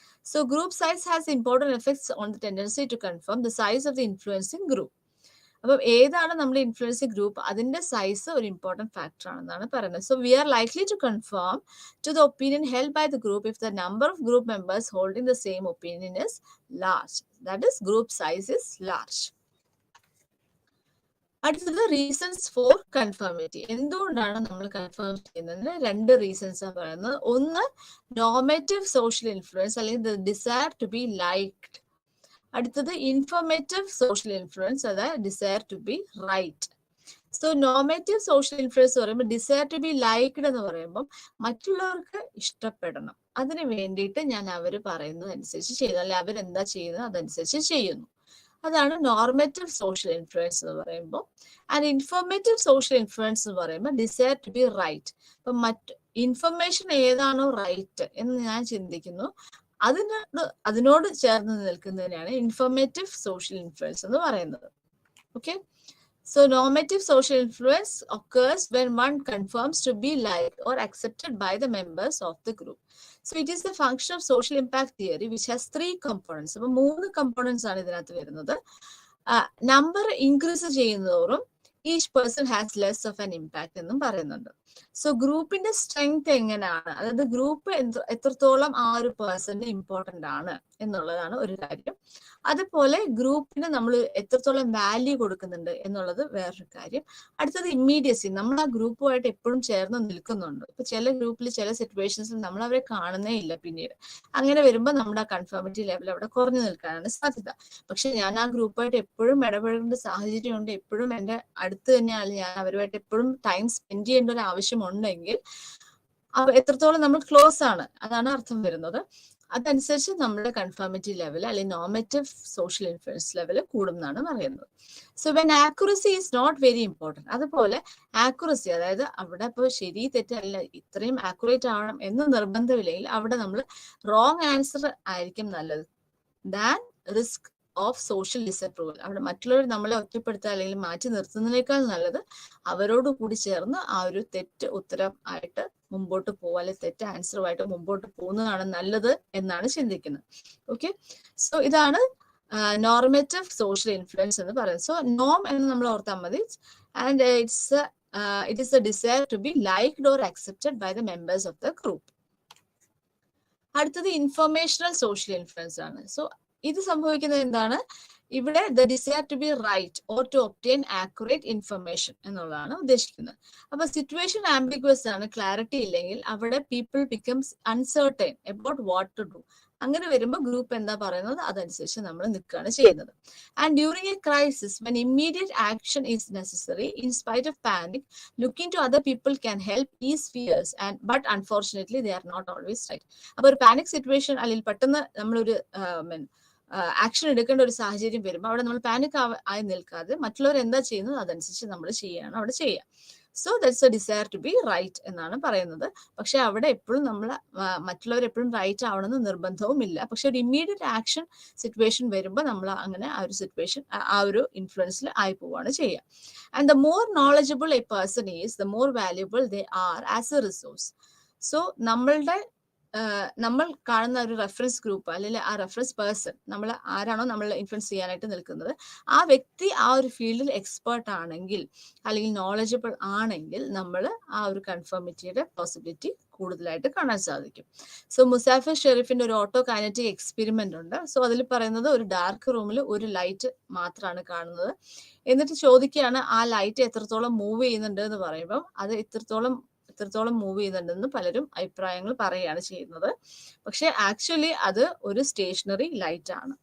Speaker 1: So group size has important effects on the tendency to conform the size of the influencing group. അപ്പം ഏതാണ് നമ്മുടെ ഇൻഫ്ലുവൻസിങ് ഗ്രൂപ്പ് അതിന്റെ സൈസ് ഒരു ഇമ്പോർട്ടൻറ്റ് ഫാക്ടർ ആണെന്നാണ് പറയുന്നത്. So we are likely to conform to the opinion held by the group if the number of group members holding the same opinion is large. That is group size is large. അടുത്തത് reasons for conformity. എന്തുകൊണ്ടാണ് നമ്മൾ confirm ചെയ്യുന്നതിന് 2 reasons ആണ് പറയുന്നത്. ഒന്ന് normative social influence അല്ലെങ്കിൽ the desire to be liked. അടുത്തത് informative social influence, അതായത് desire to be right. So normative social influence പറയുമ്പോൾ ഡിസയർ ടു ബി ലൈക്ഡ് എന്ന് പറയുമ്പോൾ മറ്റുള്ളവർക്ക് ഇഷ്ടപ്പെടണം, അതിന് വേണ്ടിയിട്ട് ഞാൻ അവർ പറയുന്നത് അനുസരിച്ച് ചെയ്യുന്നു, അല്ലെങ്കിൽ അവരെന്താ ചെയ്യുന്നത് അതനുസരിച്ച് ചെയ്യുന്നു. അതാണ് നോർമേറ്റീവ് സോഷ്യൽ ഇൻഫ്ലുവൻസ് എന്ന് പറയുമ്പോൾ. ആൻഡ് ഇൻഫോർമേറ്റീവ് സോഷ്യൽ ഇൻഫ്ലുവൻസ് എന്ന് പറയുമ്പോൾ ഡിസയർ ടു ബി റൈറ്റ്. അപ്പൊ ഇൻഫർമേഷൻ ഏതാണോ റൈറ്റ് എന്ന് ഞാൻ ചിന്തിക്കുന്നു അതിനോട് ചേർന്ന് നിൽക്കുന്നതിനാണ് ഇൻഫോർമേറ്റീവ് സോഷ്യൽ ഇൻഫ്ലുവൻസ് എന്ന് പറയുന്നത്. Okay, so normative social influence occurs when one confirms to be liked or accepted by the members of the group. So it is the function of social impact theory which has 3 components. അപ്പൊ 3 components ആണ് ഇതിനകത്ത് വരുന്നത്. Number increase ചെയ്യുന്നതോറും each person has less of an impact എന്നും പറയുന്നുണ്ട്. So ഗ്രൂപ്പിന്റെ strength എങ്ങനെയാണ്, അതായത് ഗ്രൂപ്പ് എത്രത്തോളം ആ ഒരു പേഴ്സണിന് ഇമ്പോർട്ടന്റ് ആണ് എന്നുള്ളതാണ് ഒരു കാര്യം. അതുപോലെ ഗ്രൂപ്പിന് നമ്മൾ എത്രത്തോളം വാല്യൂ കൊടുക്കുന്നുണ്ട് എന്നുള്ളത് വേറൊരു കാര്യം. അടുത്തത് ഇമ്മീഡിയസി, നമ്മൾ ആ ഗ്രൂപ്പുമായിട്ട് എപ്പോഴും ചേർന്ന് നിൽക്കുന്നുണ്ട്. ഇപ്പൊ ചില ഗ്രൂപ്പിൽ ചില സിറ്റുവേഷൻസിൽ നമ്മൾ അവരെ കാണുന്നേ ഇല്ല പിന്നീട്. അങ്ങനെ വരുമ്പോൾ നമ്മുടെ ആ കൺഫേമിറ്റി ലെവൽ അവിടെ കുറഞ്ഞു നിൽക്കാനാണ് സാധ്യത. പക്ഷെ ഞാൻ ആ ഗ്രൂപ്പായിട്ട് എപ്പോഴും ഇടപെടേണ്ട സാഹചര്യമുണ്ട്, എപ്പോഴും എൻ്റെ അടുത്ത് തന്നെയാണ്, ഞാൻ അവരുമായിട്ട് എപ്പോഴും ടൈം സ്പെൻഡ് ചെയ്യേണ്ട ഒരു ആവശ്യമുണ്ടെങ്കിൽ എത്രത്തോളം നമ്മൾ ക്ലോസ് ആണ് അതാണ് അർത്ഥം വരുന്നത്. അതനുസരിച്ച് നമ്മുടെ കൺഫേമിറ്റി ലെവൽ അല്ലെങ്കിൽ നോർമേറ്റീവ് സോഷ്യൽ ഇൻഫ്ലുവൻസ് ലെവൽ കൂടും എന്നാണ് പറയുന്നത്. So when accuracy is not very important. അതുപോലെ ആക്യുറസി, അതായത് അവിടെ ഇപ്പോൾ ശരി തെറ്റല്ല ഇത്രയും ആക്യുറേറ്റ് ആവണം എന്ന് നിർബന്ധമില്ലെങ്കിൽ അവിടെ നമ്മൾ റോങ് ആൻസർ ആയിരിക്കും നല്ലത് than risk of social disapproval. അവിടെ മറ്റുള്ളവർ നമ്മളെ ഒറ്റപ്പെടുത്തുക അല്ലെങ്കിൽ മാറ്റി നിർത്തുന്നതിനേക്കാൾ നല്ലത് അവരോട് കൂടി ചേർന്ന് ആ ഒരു തെറ്റ് ഉത്തരം ആയിട്ട് മുമ്പോട്ട് പോകുക, അല്ലെങ്കിൽ തെറ്റ് ആൻസറുമായിട്ട് മുമ്പോട്ട് പോകുന്നതാണ് നല്ലത് എന്നാണ് ചിന്തിക്കുന്നത്. ഓക്കെ, സോ ഇതാണ് നോർമേറ്റീവ് സോഷ്യൽ ഇൻഫ്ലുവൻസ് എന്ന് പറയുന്നത്. സോ നോം എന്ന് നമ്മൾ ഓർത്താൽ മതി. And it is a desire to be liked or accepted by the members of the group. അടുത്തത് ഇൻഫർമേഷണൽ സോഷ്യൽ ഇൻഫ്ലുവൻസ് ആണ്. സോ ഇത് സംഭവിക്കുന്നത് എന്താണ്, ഇവിടെ the desire to be right or to obtain accurate information എന്നുള്ളതാണ് ഉദ്ദേശിക്കുന്നത്. അപ്പൊ സിറ്റുവേഷൻ ആംബിഗ്വസ് ആണ്, ക്ലാരിറ്റി ഇല്ലെങ്കിൽ അവിടെ people becomes uncertain about what to do. അങ്ങനെ വരുമ്പോൾ ഗ്രൂപ്പ് എന്താ പറയുന്നത് അതനുസരിച്ച് നമ്മൾ നിൽക്കുകയാണ് ചെയ്യുന്നത്. And during a crisis when immediate action is necessary in spite of panic, looking to other people can help ease fears and but unfortunately they are not always right. അപ്പൊ ഒരു പാനിക് സിറ്റുവേഷൻ അല്ലെങ്കിൽ പെട്ടെന്ന് നമ്മളൊരു action എടുക്കേണ്ട ഒരു സാഹചര്യം വരുമ്പോൾ അവിടെ നമ്മൾ പാനിക് ആയി നിൽക്കാതെ മറ്റുള്ളവർ എന്താ ചെയ്യുന്നത് അതനുസരിച്ച് നമ്മൾ ചെയ്യുകയാണ് അവിടെ ചെയ്യുക. So that's a desire to be right എന്നാണ് പറയുന്നത്. പക്ഷെ അവിടെ എപ്പോഴും നമ്മൾ മറ്റുള്ളവർ എപ്പോഴും റൈറ്റ് ആവണമെന്ന് നിർബന്ധവും ഇല്ല. പക്ഷെ ഒരു ഇമ്മീഡിയറ്റ് ആക്ഷൻ സിറ്റുവേഷൻ വരുമ്പോൾ നമ്മൾ അങ്ങനെ ആ ഒരു സിറ്റുവേഷൻ ആ ഒരു ഇൻഫ്ലുവൻസിൽ ആയി പോവുകയാണ് ചെയ്യുക. And the more knowledgeable A person is the more valuable they are as A resource. So നമ്മൾ കാണുന്ന ഒരു റെഫറൻസ് ഗ്രൂപ്പ് അല്ലെങ്കിൽ ആ റെഫറൻസ് പേഴ്സൺ, നമ്മൾ ആരാണോ നമ്മൾ ഇൻഫ്ലുവൻസ് ചെയ്യാനായിട്ട് നിൽക്കുന്നത് ആ വ്യക്തി ആ ഒരു ഫീൽഡിൽ എക്സ്പേർട്ട് ആണെങ്കിൽ അല്ലെങ്കിൽ നോളജബിൾ ആണെങ്കിൽ നമ്മൾ ആ ഒരു കൺഫർമിറ്റിയുടെ പോസിബിലിറ്റി കൂടുതലായിട്ട് കാണാൻ സാധിക്കും. സോ മുസാഫിർ ഷെരീഫിന്റെ ഒരു ഓട്ടോ കൈനറ്റിക് എക്സ്പെരിമെന്റ് ഉണ്ട്. സോ അതിൽ പറയുന്നത് ഒരു ഡാർക്ക് റൂമിൽ ഒരു ലൈറ്റ് മാത്രമാണ് കാണുന്നത്. എന്നിട്ട് ചോദിക്കുകയാണ് ആ ലൈറ്റ് എത്രത്തോളം മൂവ് ചെയ്യുന്നുണ്ട് എന്ന് പറയുമ്പോൾ അത് എത്രത്തോളം മൂവ് ചെയ്യുന്നുണ്ടെന്ന് പലരും അഭിപ്രായങ്ങൾ പറയുകയാണ് ചെയ്യുന്നത്. പക്ഷെ ആക്ച്വലി അത് ഒരു സ്റ്റേഷനറി ലൈറ്റ് ആണ്.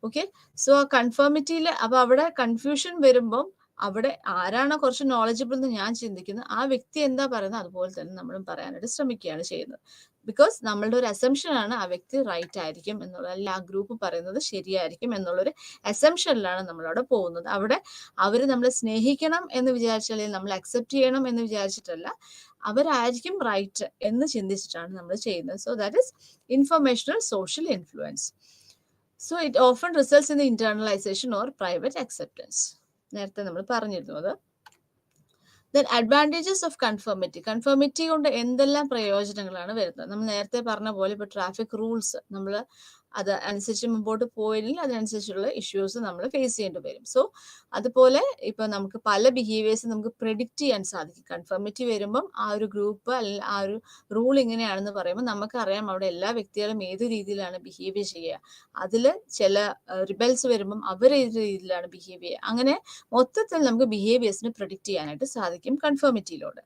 Speaker 1: ഓക്കെ, സോ ആ കൺഫർമിറ്റിയിൽ അപ്പൊ അവിടെ കൺഫ്യൂഷൻ വരുമ്പം അവിടെ ആരാണോ കുറച്ച് നോളജബിൾ എന്ന് ഞാൻ ചിന്തിക്കുന്നത് ആ വ്യക്തി എന്താ പറയുന്നത് അതുപോലെ തന്നെ നമ്മളും പറയാനായിട്ട് ശ്രമിക്കുകയാണ് ചെയ്യുന്നത്. ബിക്കോസ് നമ്മളുടെ ഒരു അസംഷൻ ആണ് ആ വ്യക്തി റൈറ്റ് ആയിരിക്കും എന്നുള്ള, അല്ലെങ്കിൽ ആ ഗ്രൂപ്പ് പറയുന്നത് ശരിയായിരിക്കും എന്നുള്ളൊരു അസംഷനിലാണ് നമ്മളവിടെ പോകുന്നത്. അവിടെ അവർ നമ്മളെ സ്നേഹിക്കണം എന്ന് വിചാരിച്ചാൽ, നമ്മൾ അക്സെപ്റ്റ് ചെയ്യണം എന്ന് വിചാരിച്ചിട്ടല്ല, അവരായിരിക്കും റൈറ്റ് എന്ന് ചിന്തിച്ചിട്ടാണ് നമ്മൾ ചെയ്യുന്നത്. So that is informational social influence. So it often results in the internalisation or private acceptance. നേരത്തെ നമ്മൾ പറഞ്ഞിരുന്നത്. Then advantages of conformity. Conformity കൊണ്ട് എന്തെല്ലാം പ്രയോജനങ്ങളാണ് വരുന്നത്? നമ്മൾ നേരത്തെ പറഞ്ഞ പോലെ ഇപ്പോൾ ട്രാഫിക് റൂൾസ് നമ്മൾ അത് അനുസരിച്ച് മുമ്പോട്ട് പോയില്ലെങ്കിൽ അതിനനുസരിച്ചുള്ള ഇഷ്യൂസ് നമ്മൾ ഫേസ് ചെയ്യേണ്ടി വരും. സോ അതുപോലെ ഇപ്പൊ നമുക്ക് പല ബിഹേവിയേഴ്സ് നമുക്ക് പ്രെഡിക്റ്റ് ചെയ്യാൻ സാധിക്കും. കൺഫർമിറ്റി വരുമ്പം ആ ഒരു ഗ്രൂപ്പ് അല്ലെങ്കിൽ ആ ഒരു റൂൾ ഇങ്ങനെയാണെന്ന് പറയുമ്പോൾ നമുക്കറിയാം അവിടെ എല്ലാ വ്യക്തികളും ഏത് രീതിയിലാണ് ബിഹേവ് ചെയ്യുക. അതിൽ ചില റിബൽസ് വരുമ്പം അവർ ഏത് രീതിയിലാണ് ബിഹേവ് ചെയ്യുക. അങ്ങനെ മൊത്തത്തിൽ നമുക്ക് ബിഹേവിയേഴ്സിന് പ്രെഡിക്റ്റ് ചെയ്യാനായിട്ട് സാധിക്കും കൺഫർമിറ്റിയിലൂടെ.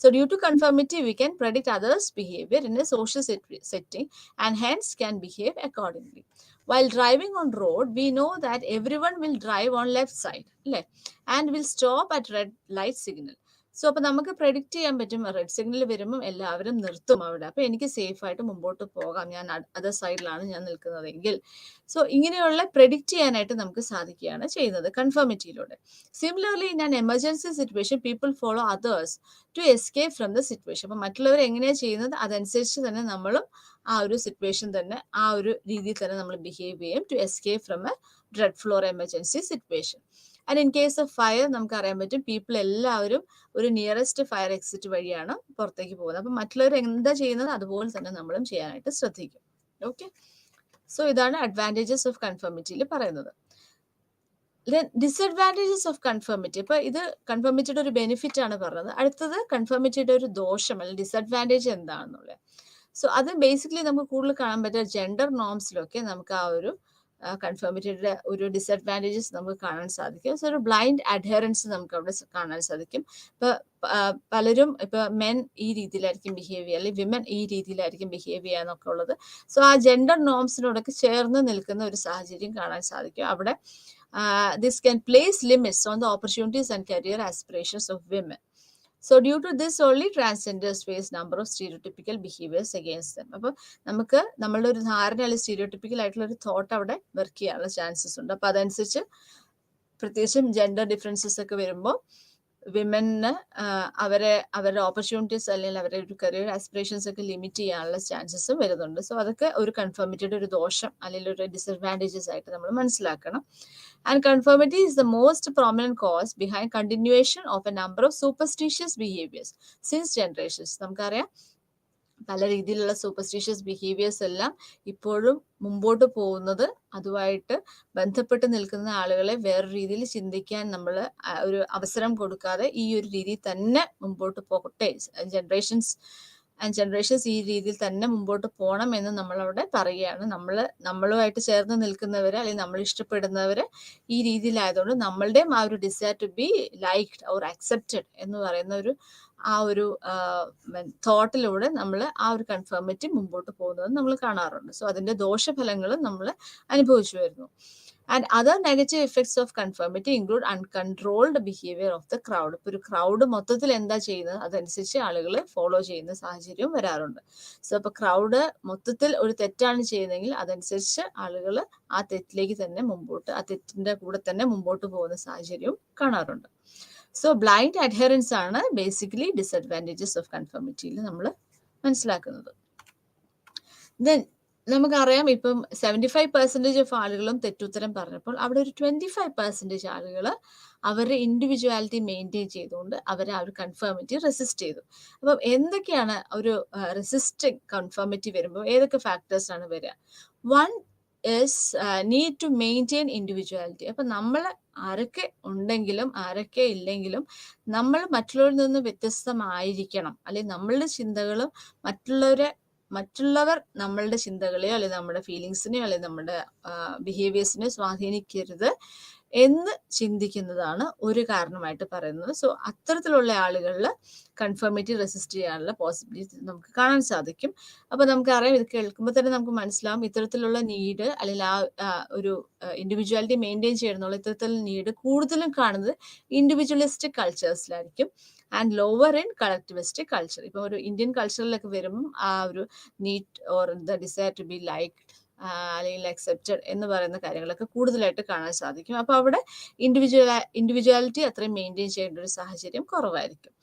Speaker 1: So due to conformity, we can predict others' behavior in a social setting and hence can behave accordingly. While driving on road, we know that everyone will drive on left side and will stop at red light signal. So അപ്പൊ നമുക്ക് predict ചെയ്യാൻ പറ്റും red signal വരുമ്പം എല്ലാവരും നിർത്തും അവിടെ. അപ്പൊ എനിക്ക് സേഫ് ആയിട്ട് മുമ്പോട്ട് പോകാം, ഞാൻ അതർ സൈഡിലാണ് ഞാൻ നിൽക്കുന്നതെങ്കിൽ. സോ ഇങ്ങനെയുള്ള പ്രെഡിക്റ്റ് ചെയ്യാനായിട്ട് നമുക്ക് സാധിക്കുകയാണ് ചെയ്യുന്നത് കൺഫർമിറ്റിയിലൂടെ. Similarly in an emergency situation people follow others to escape from the situation. അപ്പൊ മറ്റുള്ളവർ എങ്ങനെയാണ് ചെയ്യുന്നത് അതനുസരിച്ച് തന്നെ നമ്മളും ആ ഒരു സിറ്റുവേഷൻ തന്നെ ആ ഒരു രീതിയിൽ തന്നെ നമ്മൾ ബിഹേവ് ചെയ്യും to escape from a dreadful emergency situation. And in case of fire നമുക്ക് അറിയാൻ പറ്റും പീപ്പിൾ എല്ലാവരും ഒരു നിയറസ്റ്റ് ഫയർ എക്സിറ്റ് വഴിയാണ് പുറത്തേക്ക് പോകുന്നത്. അപ്പം മറ്റുള്ളവർ എന്താ ചെയ്യുന്നത് അതുപോലെ തന്നെ നമ്മളും ചെയ്യാനായിട്ട് ശ്രദ്ധിക്കും. ഓക്കെ, സോ ഇതാണ് അഡ്വാൻറ്റേജസ് ഓഫ് കൺഫർമിറ്റിയിൽ പറയുന്നത്. Disadvantages of conformity. അപ്പൊ ഇത് കൺഫർമിറ്റിയുടെ ഒരു ബെനിഫിറ്റ് ആണ് പറഞ്ഞത്. അടുത്തത് കൺഫർമിറ്റിയുടെ ഒരു ദോഷം അല്ലെങ്കിൽ ഡിസഡ്വാൻറ്റേജ് എന്താണെന്നുള്ളത്. സോ അത് ബേസിക്കലി നമുക്ക് കൂടുതൽ കാണാൻ പറ്റുക ജെൻഡർ നോംസിലൊക്കെ നമുക്ക് ആ ഒരു കൺഫർമിറ്റിയുടെ ഒരു ഡിസഡ്വാൻറ്റേജസ് നമുക്ക് കാണാൻ സാധിക്കും. സോ ഒരു ബ്ലൈൻഡ് അഡ്ഹറൻസ് നമുക്ക് അവിടെ കാണാൻ സാധിക്കും. ഇപ്പൊ പലരും ഇപ്പൊ മെൻ ഈ രീതിയിലായിരിക്കും ബിഹേവ് ചെയ്യുക അല്ലെങ്കിൽ വിമൻ ഈ രീതിയിലായിരിക്കും ബിഹേവ് ചെയ്യുക എന്നൊക്കെ ഉള്ളത്. സോ ആ ജെൻഡർ നോംസിനോടൊക്കെ ചേർന്ന് നിൽക്കുന്ന ഒരു സാഹചര്യം കാണാൻ സാധിക്കും. അവിടെ this can place limits on the opportunities and career aspirations of women. So due to this only transgenders face number of stereotypical behaviors against them. അപ്പോൾ നമുക്ക് നമ്മളുടെ ഒരു ധാരണ അല്ലെങ്കിൽ സ്റ്റീരിയോട്ടിപ്പിക്കൽ ആയിട്ടുള്ള ഒരു തോട്ട് അവിടെ വർക്ക് ചെയ്യാനുള്ള ചാൻസസ് ഉണ്ട്. അപ്പൊ അതനുസരിച്ച് പ്രത്യേകിച്ചും ജെൻഡർ ഡിഫറൻസസ് ഒക്കെ വരുമ്പോൾ വിമന് അവരുടെ ഓപ്പർച്യൂണിറ്റീസ് അല്ലെങ്കിൽ അവരുടെ ഒരു കരിയർ ആസ്പിറേഷൻസ് ഒക്കെ ലിമിറ്റ് ചെയ്യാനുള്ള ചാൻസസും വരുന്നുണ്ട്. സോ അതൊക്കെ ഒരു കൺഫർമിറ്റിയുടെ ഒരു ദോഷം അല്ലെങ്കിൽ ഒരു ഡിസഡ്വാൻറ്റേജസ് ആയിട്ട് നമ്മൾ മനസ്സിലാക്കണം. And conformity is the most prominent cause behind continuation of a number of superstitious behaviours since generations. നമുക്കറിയാം പല രീതിയിലുള്ള സൂപ്പർസ്റ്റിഷ്യസ് ബിഹേവിയേഴ്സ് എല്ലാം ഇപ്പോഴും മുമ്പോട്ട് പോകുന്നത് അതുമായിട്ട് ബന്ധപ്പെട്ട് നിൽക്കുന്ന ആളുകളെ വേറൊരു രീതിയിൽ ചിന്തിക്കാൻ നമ്മൾ ഒരു അവസരം കൊടുക്കാതെ ഈ ഒരു രീതിയിൽ തന്നെ മുമ്പോട്ട് പോകട്ടെ, ജനറേഷൻസ് ഈ രീതിയിൽ തന്നെ മുമ്പോട്ട് പോകണം എന്ന് നമ്മളവിടെ പറയുകയാണ്. നമ്മളുമായിട്ട് ചേർന്ന് നിൽക്കുന്നവരെ അല്ലെങ്കിൽ നമ്മൾ ഇഷ്ടപ്പെടുന്നവരെ ഈ രീതിയിലായതുകൊണ്ട് നമ്മളുടെയും ആ ഒരു desire to be liked or accepted എന്ന് പറയുന്ന ആ ഒരു തോട്ടിലൂടെ നമ്മൾ ആ ഒരു കൺഫർമിറ്റി മുമ്പോട്ട് പോകുന്നത് നമ്മൾ കാണാറുണ്ട്. സോ അതിന്റെ ദോഷഫലങ്ങളും നമ്മൾ അനുഭവിച്ചു വരുന്നു. And other negative effects of conformity include uncontrolled behaviour of the crowd. ഇപ്പോൾ ഒരു ക്രൗഡ് മൊത്തത്തിൽ എന്താ ചെയ്യുന്നത് അതനുസരിച്ച് ആളുകൾ ഫോളോ ചെയ്യുന്ന സാഹചര്യവും വരാറുണ്ട്. സോ അപ്പോൾ ക്രൗഡ് മൊത്തത്തിൽ ഒരു തെറ്റാണ് ചെയ്യുന്നതെങ്കിൽ അതനുസരിച്ച് ആളുകൾ ആ തെറ്റിലേക്ക് തന്നെ ആ തെറ്റിന്റെ കൂടെ തന്നെ മുമ്പോട്ട് പോകുന്ന സാഹചര്യവും കാണാറുണ്ട്. സോ ബ്ലൈൻഡ് അഡ്ഹറൻസ് ആണ് ബേസിക്കലി ഡിസഡ്വാൻറ്റേജസ് ഓഫ് കൺഫർമിറ്റിയിൽ നമ്മൾ മനസ്സിലാക്കുന്നത്. ദെൻ നമുക്കറിയാം ഇപ്പം 75% ഓഫ് ആളുകളും തെറ്റുത്തരം പറഞ്ഞപ്പോൾ അവിടെ ഒരു 25% ആളുകൾ അവരുടെ ഇൻഡിവിജ്വാലിറ്റി മെയിൻറ്റെയിൻ ചെയ്തുകൊണ്ട് അവർ ആ ഒരു കൺഫർമിറ്റി റെസിസ്റ്റ് ചെയ്തു. അപ്പം എന്തൊക്കെയാണ് ഒരു റെസിസ്റ്റിംഗ് കൺഫർമിറ്റി വരുമ്പോൾ ഏതൊക്കെ ഫാക്ടേഴ്സ് ആണ് വരിക? One is need to maintain individuality. അപ്പം നമ്മൾ ആരൊക്കെ ഉണ്ടെങ്കിലും ആരൊക്കെ ഇല്ലെങ്കിലും നമ്മൾ മറ്റുള്ളവരിൽ നിന്ന് വ്യത്യസ്തമായിരിക്കണം, അല്ലെങ്കിൽ നമ്മളുടെ ചിന്തകളും മറ്റുള്ളവർ നമ്മളുടെ ചിന്തകളെയോ അല്ലെങ്കിൽ നമ്മുടെ ഫീലിങ്സിനെയോ അല്ലെങ്കിൽ നമ്മുടെ ബിഹേവിയേഴ്സിനെയോ സ്വാധീനിക്കരുത് എന്ന് ചിന്തിക്കുന്നതാണ് ഒരു കാരണമായിട്ട് പറയുന്നത്. സോ അത്തരത്തിലുള്ള ആളുകളിൽ കൺഫർമിറ്റി റെസിസ്റ്റ് ചെയ്യാനുള്ള പോസിബിലിറ്റി നമുക്ക് കാണാൻ സാധിക്കും. അപ്പൊ നമുക്കറിയാം, ഇത് കേൾക്കുമ്പോൾ തന്നെ നമുക്ക് മനസ്സിലാവും ഇത്തരത്തിലുള്ള നീഡ് അല്ലെങ്കിൽ ആ ഒരു ഇൻഡിവിജ്വാലിറ്റി മെയിൻറ്റെയിൻ ചെയ്യണമെന്നുള്ള ഇത്തരത്തിലുള്ള നീഡ് കൂടുതലും കാണുന്നത് ഇൻഡിവിജ്വലിസ്റ്റിക് കൾച്ചേഴ്സിലായിരിക്കും and lower in collectivistic culture. ഇപ്പൊ ഒരു ഇന്ത്യൻ കൾച്ചറിലൊക്കെ വരുമ്പം ആ ഒരു need or the desire to be liked അല്ലെങ്കിൽ അക്സെപ്റ്റഡ് എന്ന് പറയുന്ന കാര്യങ്ങളൊക്കെ കൂടുതലായിട്ട് കാണാൻ സാധിക്കും. അപ്പൊ അവിടെ ഇൻഡിവിജ്വാലിറ്റി അത്രയും മെയിൻറ്റെയിൻ ചെയ്യേണ്ട ഒരു സാഹചര്യം കുറവായിരിക്കും.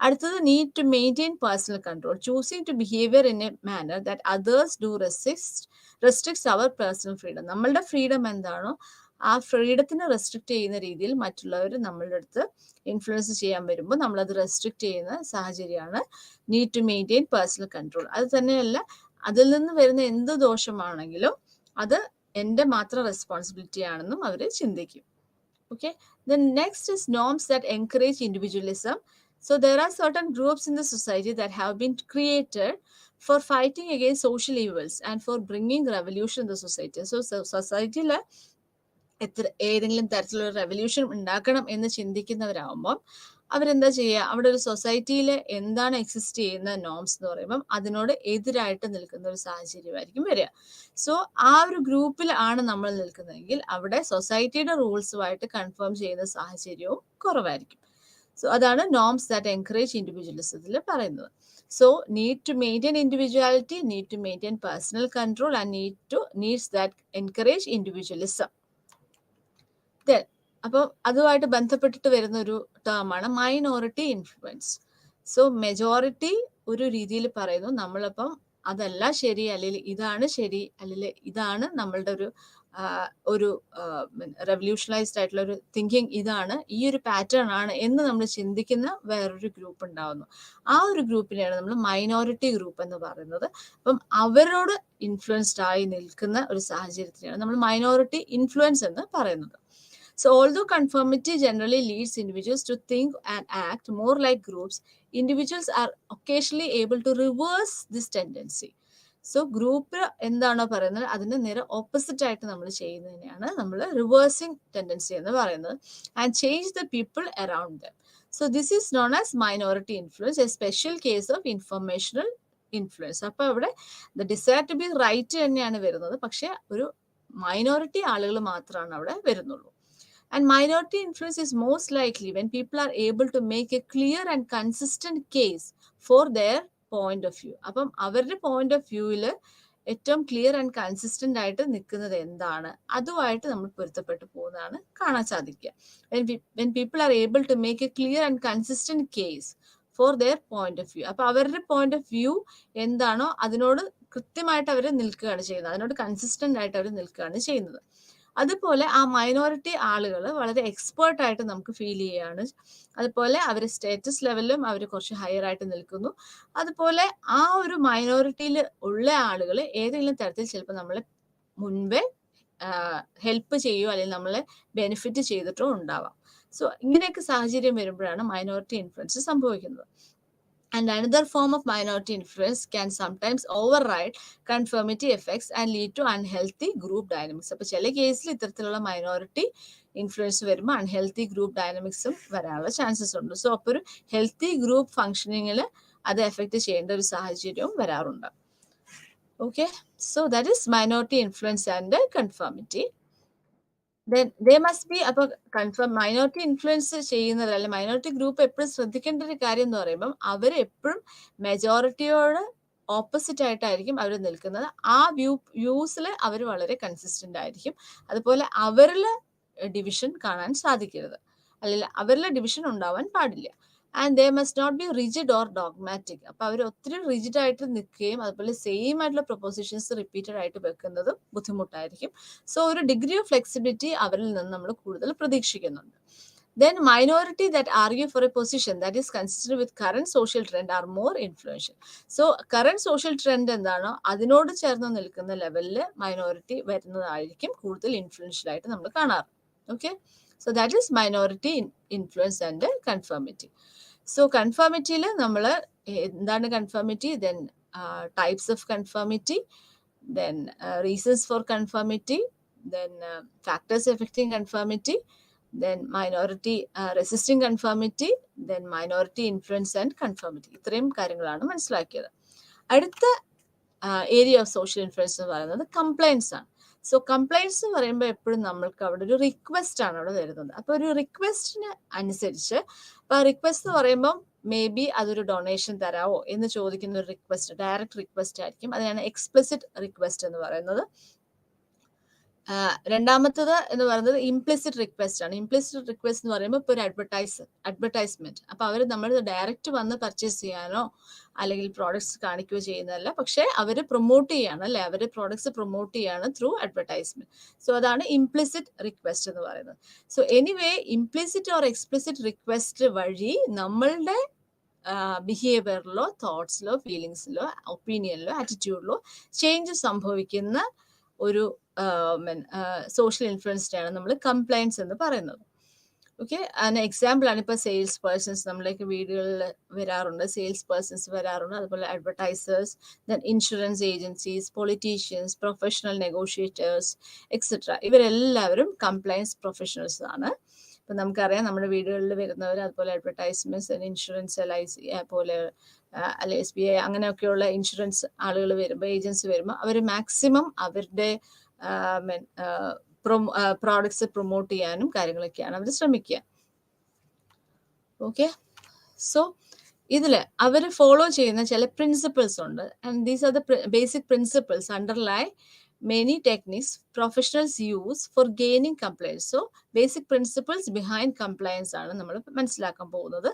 Speaker 1: അടുത്തത് need to maintain personal control, choosing to behavior in a manner that others do restricts അവർ പേഴ്സണൽ ഫ്രീഡം. നമ്മളുടെ ഫ്രീഡം എന്താണോ ആ ഫ്രീഡത്തിനെ റെസ്ട്രിക്ട് ചെയ്യുന്ന രീതിയിൽ മറ്റുള്ളവർ നമ്മളുടെ അടുത്ത് ഇൻഫ്ലുവൻസ് ചെയ്യാൻ വരുമ്പോൾ നമ്മളത് റെസ്ട്രിക്ട് ചെയ്യുന്ന സാഹചര്യമാണ് need to maintain personal control. അത് തന്നെയല്ല, അതിൽ നിന്ന് വരുന്ന എന്ത് ദോഷമാണെങ്കിലും അത് എൻ്റെ മാത്രം റെസ്പോൺസിബിലിറ്റി ആണെന്നും അവർ ചിന്തിക്കും. Okay, then next is norms that encourage individualism. So there are certain groups in the society that have been created for fighting against social evils and for bringing revolution in the society. So society ഏതെങ്കിലും തരത്തിലുള്ള revolution ഉണ്ടാക്കണം എന്ന് ചിന്തിക്കുന്നവരാകുമ്പോൾ അവരെന്താ ചെയ്യുക, അവിടെ ഒരു സൊസൈറ്റിയിൽ എന്താണ് എക്സിസ്റ്റ് ചെയ്യുന്ന നോംസ് എന്ന് പറയുമ്പം അതിനോട് എതിരായിട്ട് നിൽക്കുന്ന ഒരു സാഹചര്യമായിരിക്കും വരിക. സോ ആ ഒരു ഗ്രൂപ്പിൽ ആണ് നമ്മൾ നിൽക്കുന്നതെങ്കിൽ അവിടെ സൊസൈറ്റിയുടെ റൂൾസുമായിട്ട് കൺഫേം ചെയ്യുന്ന സാഹചര്യവും കുറവായിരിക്കും. സോ അതാണ് നോംസ് ദാറ്റ് എൻകറേജ് ഇൻഡിവിജ്വലിസത്തിൽ പറയുന്നത്. So need to maintain individuality, need to maintain personal control and needs that encourage individualism. അപ്പം അതുമായിട്ട് ബന്ധപ്പെട്ടിട്ട് വരുന്ന ഒരു ടേമാണ് മൈനോറിറ്റി ഇൻഫ്ലുവൻസ്. സോ മെജോറിറ്റി ഒരു രീതിയിൽ പറയുന്നു നമ്മളപ്പം അതല്ല ശരി, അല്ലെങ്കിൽ ഇതാണ് ശരി, അല്ലെങ്കിൽ ഇതാണ് നമ്മളുടെ ഒരു റെവല്യൂഷണൈസ്ഡ് ആയിട്ടുള്ള ഒരു തിങ്കിങ്, ഇതാണ് ഈ ഒരു പാറ്റേൺ ആണ് എന്ന് നമ്മൾ ചിന്തിക്കുന്ന വേറൊരു ഗ്രൂപ്പ് ഉണ്ടാവുന്നു. ആ ഒരു ഗ്രൂപ്പിനെയാണ് നമ്മൾ മൈനോറിറ്റി ഗ്രൂപ്പ് എന്ന് പറയുന്നത്. അപ്പം അവരോട് ഇൻഫ്ലുവൻസ്ഡ് ആയി നിൽക്കുന്ന ഒരു സാഹചര്യത്തിനെയാണ് നമ്മൾ മൈനോറിറ്റി ഇൻഫ്ലുവൻസ് എന്ന് പറയുന്നത്. So although conformity generally leads individuals to think and act more like groups, individuals are occasionally able to reverse this tendency. So group എന്താണോ പറയുന്നത് അതിന് നേരെ ഓപ്പോസിറ്റ് ആയിട്ട് നമ്മൾ ചെയ്യുന്നതിനെയാണ് നമ്മൾ റിവേഴ്സിങ് ടെൻഡൻസി എന്ന് പറയുന്നത്. And change the people around them. So this is known as minority influence, a special case of informational influence. അപ്പൊ അവിടെ the desire to be right തന്നെയാണ് വരുന്നത്, പക്ഷെ ഒരു മൈനോറിറ്റി ആളുകൾ മാത്രമാണ് അവിടെ വരുന്നുള്ളൂ. And minority influence is most likely when people are able to make a clear and consistent case for their point of view. അപ്പം അവരുടെ പോയിന്റ് ഓഫ് വ്യൂവിൽ ഏറ്റവും ക്ലിയർ ആൻഡ് കൺസിസ്റ്റന്റ് ആയിട്ട് നിൽക്കുന്നത് എന്താണ്, അതുമായിട്ട് നമ്മൾ പൊരുത്തപ്പെട്ടു പോകുന്നതാണ് കാണാൻ സാധിക്കുക. When people are able to make a clear and consistent case for their point of view. അപ്പൊ അവരുടെ പോയിന്റ് ഓഫ് വ്യൂ എന്താണോ അതിനോട് കൃത്യമായിട്ട് അവർ നിൽക്കുകയാണ് ചെയ്യുന്നത്, അതിനോട് കൺസിസ്റ്റന്റ് ആയിട്ട് അവർ നിൽക്കുകയാണ് ചെയ്യുന്നത്. അതുപോലെ ആ മൈനോറിറ്റി ആളുകൾ വളരെ എക്സ്പേർട്ട് ആയിട്ട് നമുക്ക് ഫീൽ ചെയ്യുകയാണ്. അതുപോലെ അവർ സ്റ്റേറ്റസ് ലെവലിലും അവർ കുറച്ച് ഹയർ ആയിട്ട് നിൽക്കുന്നു. അതുപോലെ ആ ഒരു മൈനോറിറ്റിയിൽ ഉള്ള ആളുകൾ ഏതെങ്കിലും തരത്തിൽ ചിലപ്പോൾ നമ്മളെ മുൻപേ ഹെൽപ്പ് ചെയ്യുകയോ അല്ലെങ്കിൽ നമ്മളെ ബെനിഫിറ്റ് ചെയ്തിട്ടോ ഉണ്ടാവാം. സോ ഇങ്ങനെയൊക്കെ സാഹചര്യം വരുമ്പോഴാണ് മൈനോറിറ്റി ഇൻഫ്ലുവൻസ് സംഭവിക്കുന്നത്. And another form of minority influence can sometimes override conformity effects and lead to unhealthy group dynamics. അപ്പോൾ ചില കേസിൽ ഇത്തരത്തിലുള്ള മൈനോറിറ്റി ഇൻഫ്ലുവൻസ് വരുമ്പോൾ അൺഹെൽത്തി ഗ്രൂപ്പ് ഡൈനാമിക്സും വരാനുള്ള ചാൻസസ് ഉണ്ട്. സോ അപ്പോൾ ഒരു ഹെൽത്തി ഗ്രൂപ്പ് ഫങ്ഷനിങ്ങിൽ അത് എഫക്റ്റ് ചെയ്യേണ്ട ഒരു സാഹചര്യവും വരാറുണ്ട്. Okay, so that is minority influence and conformity. Then they must be, അപ്പോൾ മൈനോറിറ്റി ഇൻഫ്ലുവൻസ് ചെയ്യുന്നത് അല്ലെങ്കിൽ മൈനോറിറ്റി ഗ്രൂപ്പ് എപ്പോഴും ശ്രദ്ധിക്കേണ്ട ഒരു കാര്യം എന്ന് പറയുമ്പം അവർ എപ്പോഴും മെജോറിറ്റിയോട് ഓപ്പോസിറ്റ് ആയിട്ടായിരിക്കും അവർ നിൽക്കുന്നത്. ആ വ്യൂസിൽ അവർ വളരെ കൺസിസ്റ്റന്റ് ആയിരിക്കും. അതുപോലെ അവരിൽ ഡിവിഷൻ കാണാൻ സാധിക്കരുത്, അല്ലെങ്കിൽ അവരിൽ ഡിവിഷൻ ഉണ്ടാവാൻ പാടില്ല. And they must not be rigid or dogmatic. അപ്പൊ അവർ ഒത്തിരി റിജിഡ് ആയിട്ട് നിൽക്കുകയും അതുപോലെ സെയിം ആയിട്ടുള്ള പ്രൊപ്പോസിഷൻസ് റിപ്പീറ്റഡ് ആയിട്ട് വെക്കുന്നതും ബുദ്ധിമുട്ടായിരിക്കും. സോ ഒരു ഡിഗ്രി ഓഫ് ഫ്ലെക്സിബിലിറ്റി അവരിൽ നിന്ന് നമ്മൾ കൂടുതൽ പ്രതീക്ഷിക്കുന്നുണ്ട്. Then minority that argue for a position that is consistent with current social trend are more influential. So current social trend എന്താണോ അതിനോട് ചേർന്ന് നിൽക്കുന്ന ലെവലിൽ മൈനോറിറ്റി വരുന്നതായിരിക്കും കൂടുതൽ ഇൻഫ്ലുവൻഷ്യൽ ആയിട്ട് നമ്മൾ കാണാറ്. Okay, so that is minority influence and conformity. So കൺഫോമിറ്റിയിൽ നമ്മൾ എന്താണ് conformity, then types of conformity, then reasons for conformity, then factors affecting conformity, then minority resisting conformity, then minority influence and conformity. ഇത്രയും കാര്യങ്ങളാണ് മനസ്സിലാക്കിയത്. അടുത്ത area of social influence എന്ന് പറയുന്നത് complaints ആണ്. സോ കംപ്ലൈൻസ് എന്ന് പറയുമ്പോൾ എപ്പോഴും നമ്മൾക്ക് അവിടെ ഒരു റിക്വസ്റ്റ് ആണ് അവിടെ വരുന്നത്. അപ്പോൾ ഒരു റിക്വസ്റ്റിന് അനുസരിച്ച്, അപ്പോൾ ആ റിക്വസ്റ്റ് എന്ന് പറയുമ്പോൾ മേ ബി അതൊരു ഡൊണേഷൻ തരാമോ എന്ന് ചോദിക്കുന്ന ഒരു റിക്വസ്റ്റ്, ഡയറക്റ്റ് റിക്വസ്റ്റ് ആയിരിക്കും. അതിനാണ് എക്സ്പ്ലിസിറ്റ് റിക്വസ്റ്റ് എന്ന് പറയുന്നത്. രണ്ടാമത്തത് എന്ന് പറയുന്നത് ഇംപ്ലിസിറ്റ് റിക്വസ്റ്റ് ആണ്. ഇംപ്ലിസിറ്റ് റിക്വസ്റ്റ് എന്ന് പറയുമ്പോൾ ഇപ്പോൾ ഒരു അഡ്വർടൈസ്മെന്റ്, അപ്പൊ അവർ നമ്മൾ ഡയറക്റ്റ് വന്ന് പർച്ചേസ് ചെയ്യാനോ അല്ലെങ്കിൽ പ്രോഡക്ട്സ് കാണിക്കുകയോ ചെയ്യുന്നതല്ല, പക്ഷെ അവർ പ്രൊമോട്ട് ചെയ്യാണ്, അല്ലെ, അവർ പ്രോഡക്ട്സ് പ്രൊമോട്ട് ചെയ്യാണ് ത്രൂ അഡ്വർടൈസ്മെന്റ്. സോ അതാണ് ഇംപ്ലിസിറ്റ് റിക്വസ്റ്റ് എന്ന് പറയുന്നത്. So anyway implicit or explicit request വഴി നമ്മളുടെ ബിഹേവിയറിലോ തോട്ട്സിലോ ഫീലിങ്സിലോ ഒപ്പീനിയനിലോ ആറ്റിറ്റ്യൂഡിലോ ചേഞ്ച് സംഭവിക്കുന്ന ഒരു സോഷ്യൽ ഇൻഫ്ലുവൻസ്ഡ് ആണ് നമ്മൾ കംപ്ലൈൻസ് എന്ന് പറയുന്നത്. ഓക്കെ, അതിന് എക്സാമ്പിൾ ആണ് ഇപ്പോൾ സെയിൽസ് പേഴ്സൺസ്, നമ്മളേക്ക് വീടുകളിൽ വരാറുണ്ട്, സെയിൽസ് പേഴ്സൺസ് വരാറുണ്ട്, അതുപോലെ advertisers, then insurance agencies, politicians, professional negotiators etcetera. ഇവരെല്ലാവരും കംപ്ലൈൻസ് പ്രൊഫഷണൽസ് ആണ്. ഇപ്പം നമുക്കറിയാം നമ്മുടെ വീടുകളിൽ വരുന്നവർ, അതുപോലെ അഡ്വർടൈസ്മെന്റ്സ്, ഇൻഷുറൻസ്, LIC പോലെ അല്ലെ SBI അങ്ങനെയൊക്കെയുള്ള ഇൻഷുറൻസ് ആളുകൾ വരുമ്പോൾ, ഏജൻസി വരുമ്പോൾ അവർ മാക്സിമം അവരുടെ പ്രോഡക്ട്സ് പ്രൊമോട്ട് ചെയ്യാനും കാര്യങ്ങളൊക്കെയാണ് അവർ ശ്രമിക്കുക. ഓക്കെ, സോ ഇതിൽ അവർ ഫോളോ ചെയ്യുന്ന ചില പ്രിൻസിപ്പിൾസ് ഉണ്ട്. And these are the basic principles underlay many techniques professionals use for gaining compliance. So basic principles behind compliance ആണ് നമ്മൾ മനസ്സിലാക്കാൻ പോകുന്നത്.